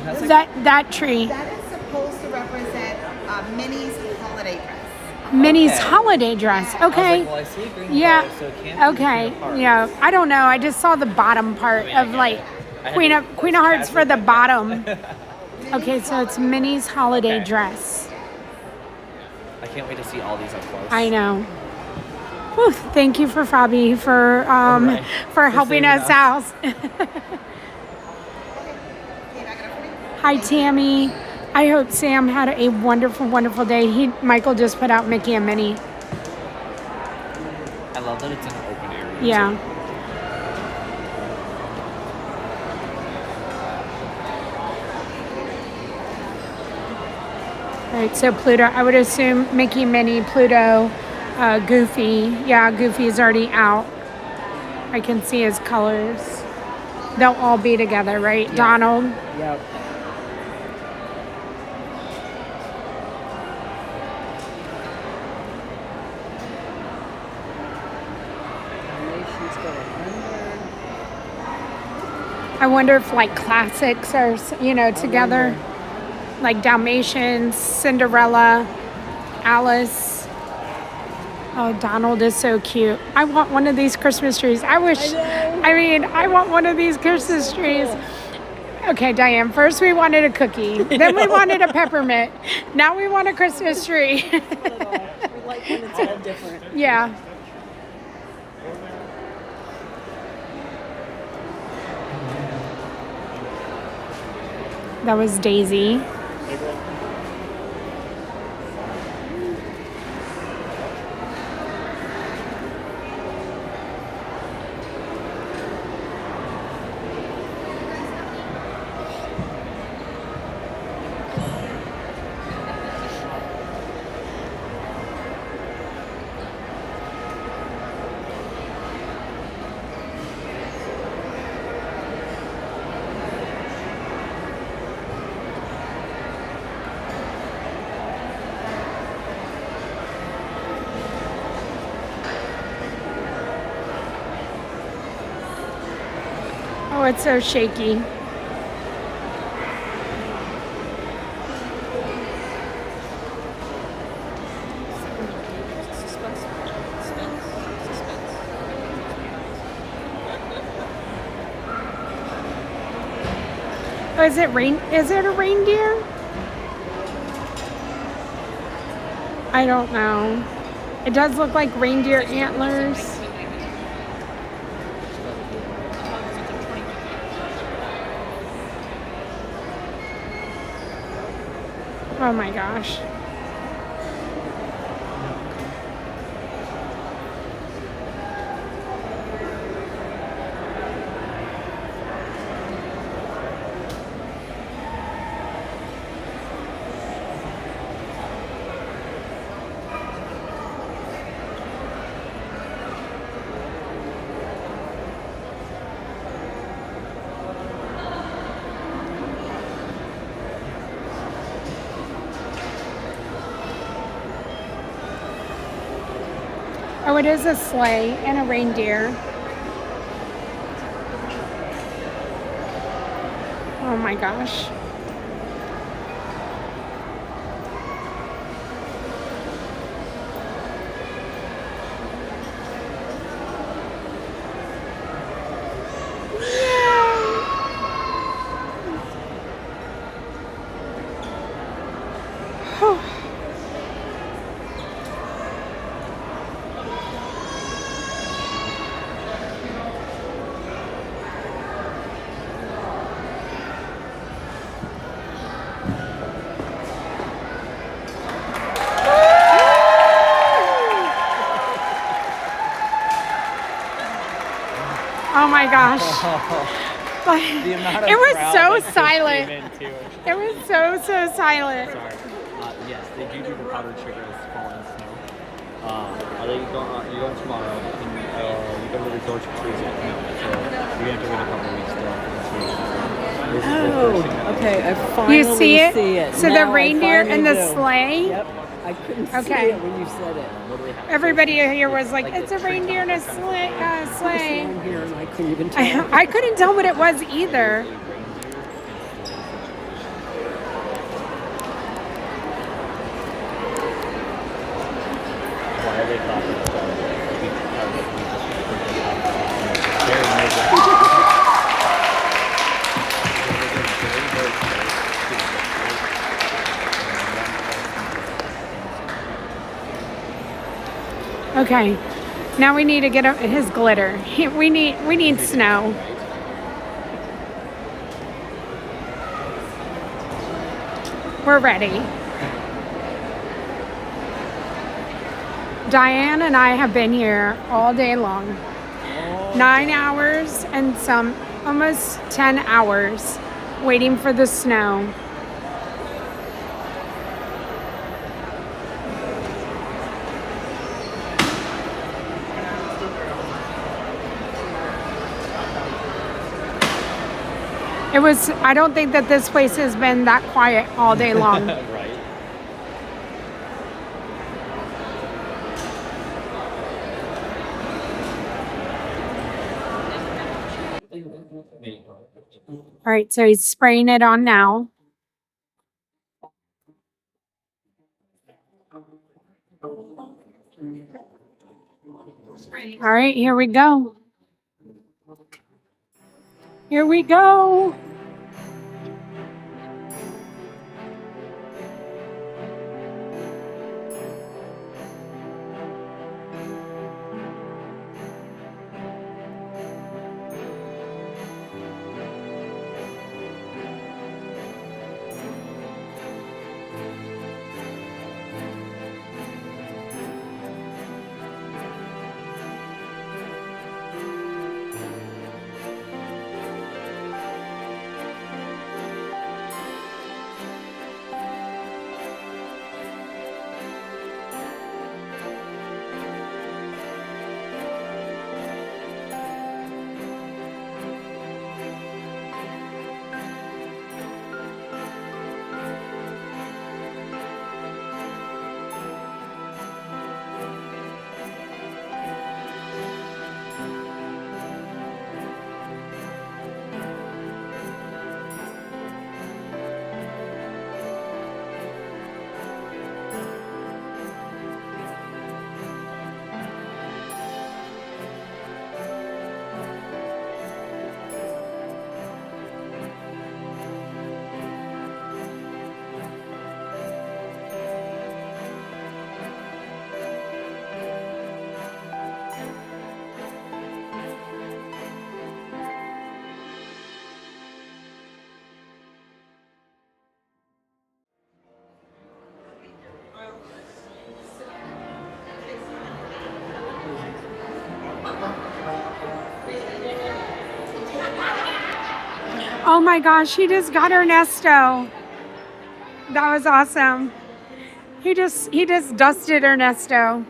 That tree. That is supposed to represent Minnie's holiday dress. Minnie's Okay. holiday dress. I was Okay. like, well, I see a green Yeah. color, so it can't be the Okay. Queen of Hearts. Yeah. I don't know. I just saw the bottom part I of get like it. I had Queen to of Hearts for the casually- bottom. Okay, so it's Minnie's holiday Okay. dress. I can't wait to see all these up close. I know. Whew, thank you for Fabi for Right. for helping saving us us. out. Hi Tammy. I hope Sam had a wonderful, wonderful day. Michael just put out Mickey and Minnie. I love that it's an open area. Yeah. All right, so Pluto, I would assume Mickey, Minnie, Pluto, Goofy. Yeah, Goofy's already out. I can see his colors. They'll all be together, right? Yeah. Donald. Yep. Nations go under. I wonder if like classics are, together. Like Dalmatians, Cinderella, Alice. Oh, Donald is so cute. I want one of these Christmas trees. I want one of these Christmas trees. Okay, Diane, first we wanted a cookie. Then we wanted a peppermint. Now we want a Christmas tree. We like when it's all different. Yeah. That was Daisy. Oh, it's so shaky. Oh, is it a reindeer? I don't know. It does look like reindeer antlers. Oh my gosh. Oh, it is a sleigh and a reindeer. Oh my gosh. my gosh. Like, The amount of it was crowd so that just silent. came in, too. It was so silent. Sorry. Yes, they do the powdered sugar as falling snow. Are you going tomorrow? You go to the resort to choose it. No, so you're going to have to wait a couple weeks still. Oh, okay. I finally You see it? So Now the I reindeer finally and the do. sleigh. Yep. I couldn't see Okay. it when you said it. Everybody here was like, "It's a reindeer and a sleigh." Sleigh. I'm here and I couldn't even tell. I couldn't tell what it was either. Why are they talking about Okay, now we need to get his glitter. We need snow. We're ready. Diane and I have been here all day long. 9 hours and some, almost 10 hours waiting for the snow. I don't think that this place has been that quiet all day long. Right. All right, so he's spraying it on now. All right, here we go. Here we go. Oh my gosh, he just got Ernesto. That was awesome. He just dusted Ernesto.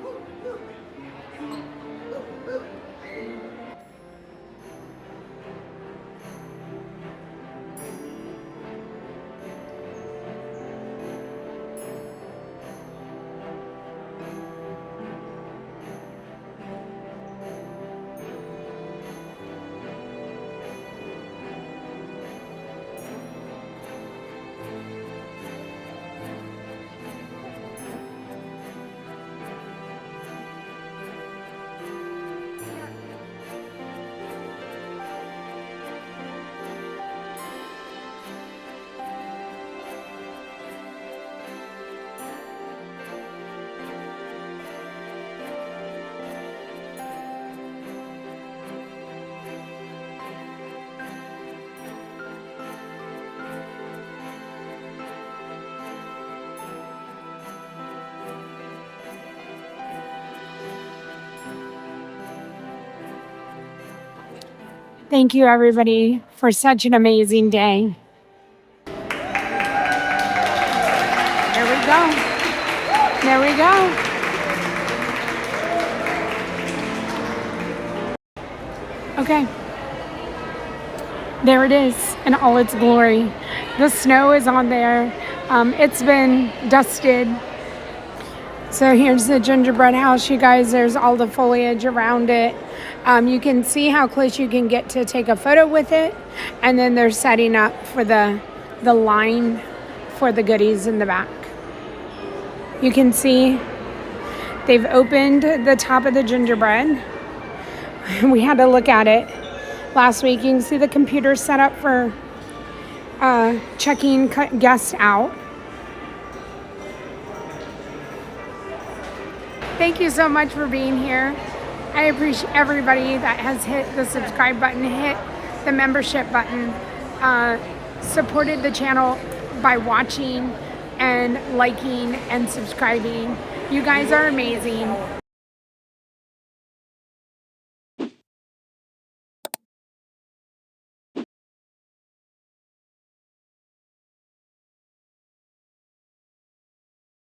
Thank you, everybody, for such an amazing day. There we go. There we go. Okay. There it is in all its glory. The snow is on there. It's been dusted. So here's the gingerbread house, you guys. There's all the foliage around it. You can see how close you can get to take a photo with it. And then they're setting up for the line for the goodies in the back. You can see they've opened the top of the gingerbread. We had to look at it last week. You can see the computer set up for checking guests out. Thank you so much for being here. I appreciate everybody that has hit the subscribe button, hit the membership button, supported the channel by watching and liking and subscribing. You guys are amazing.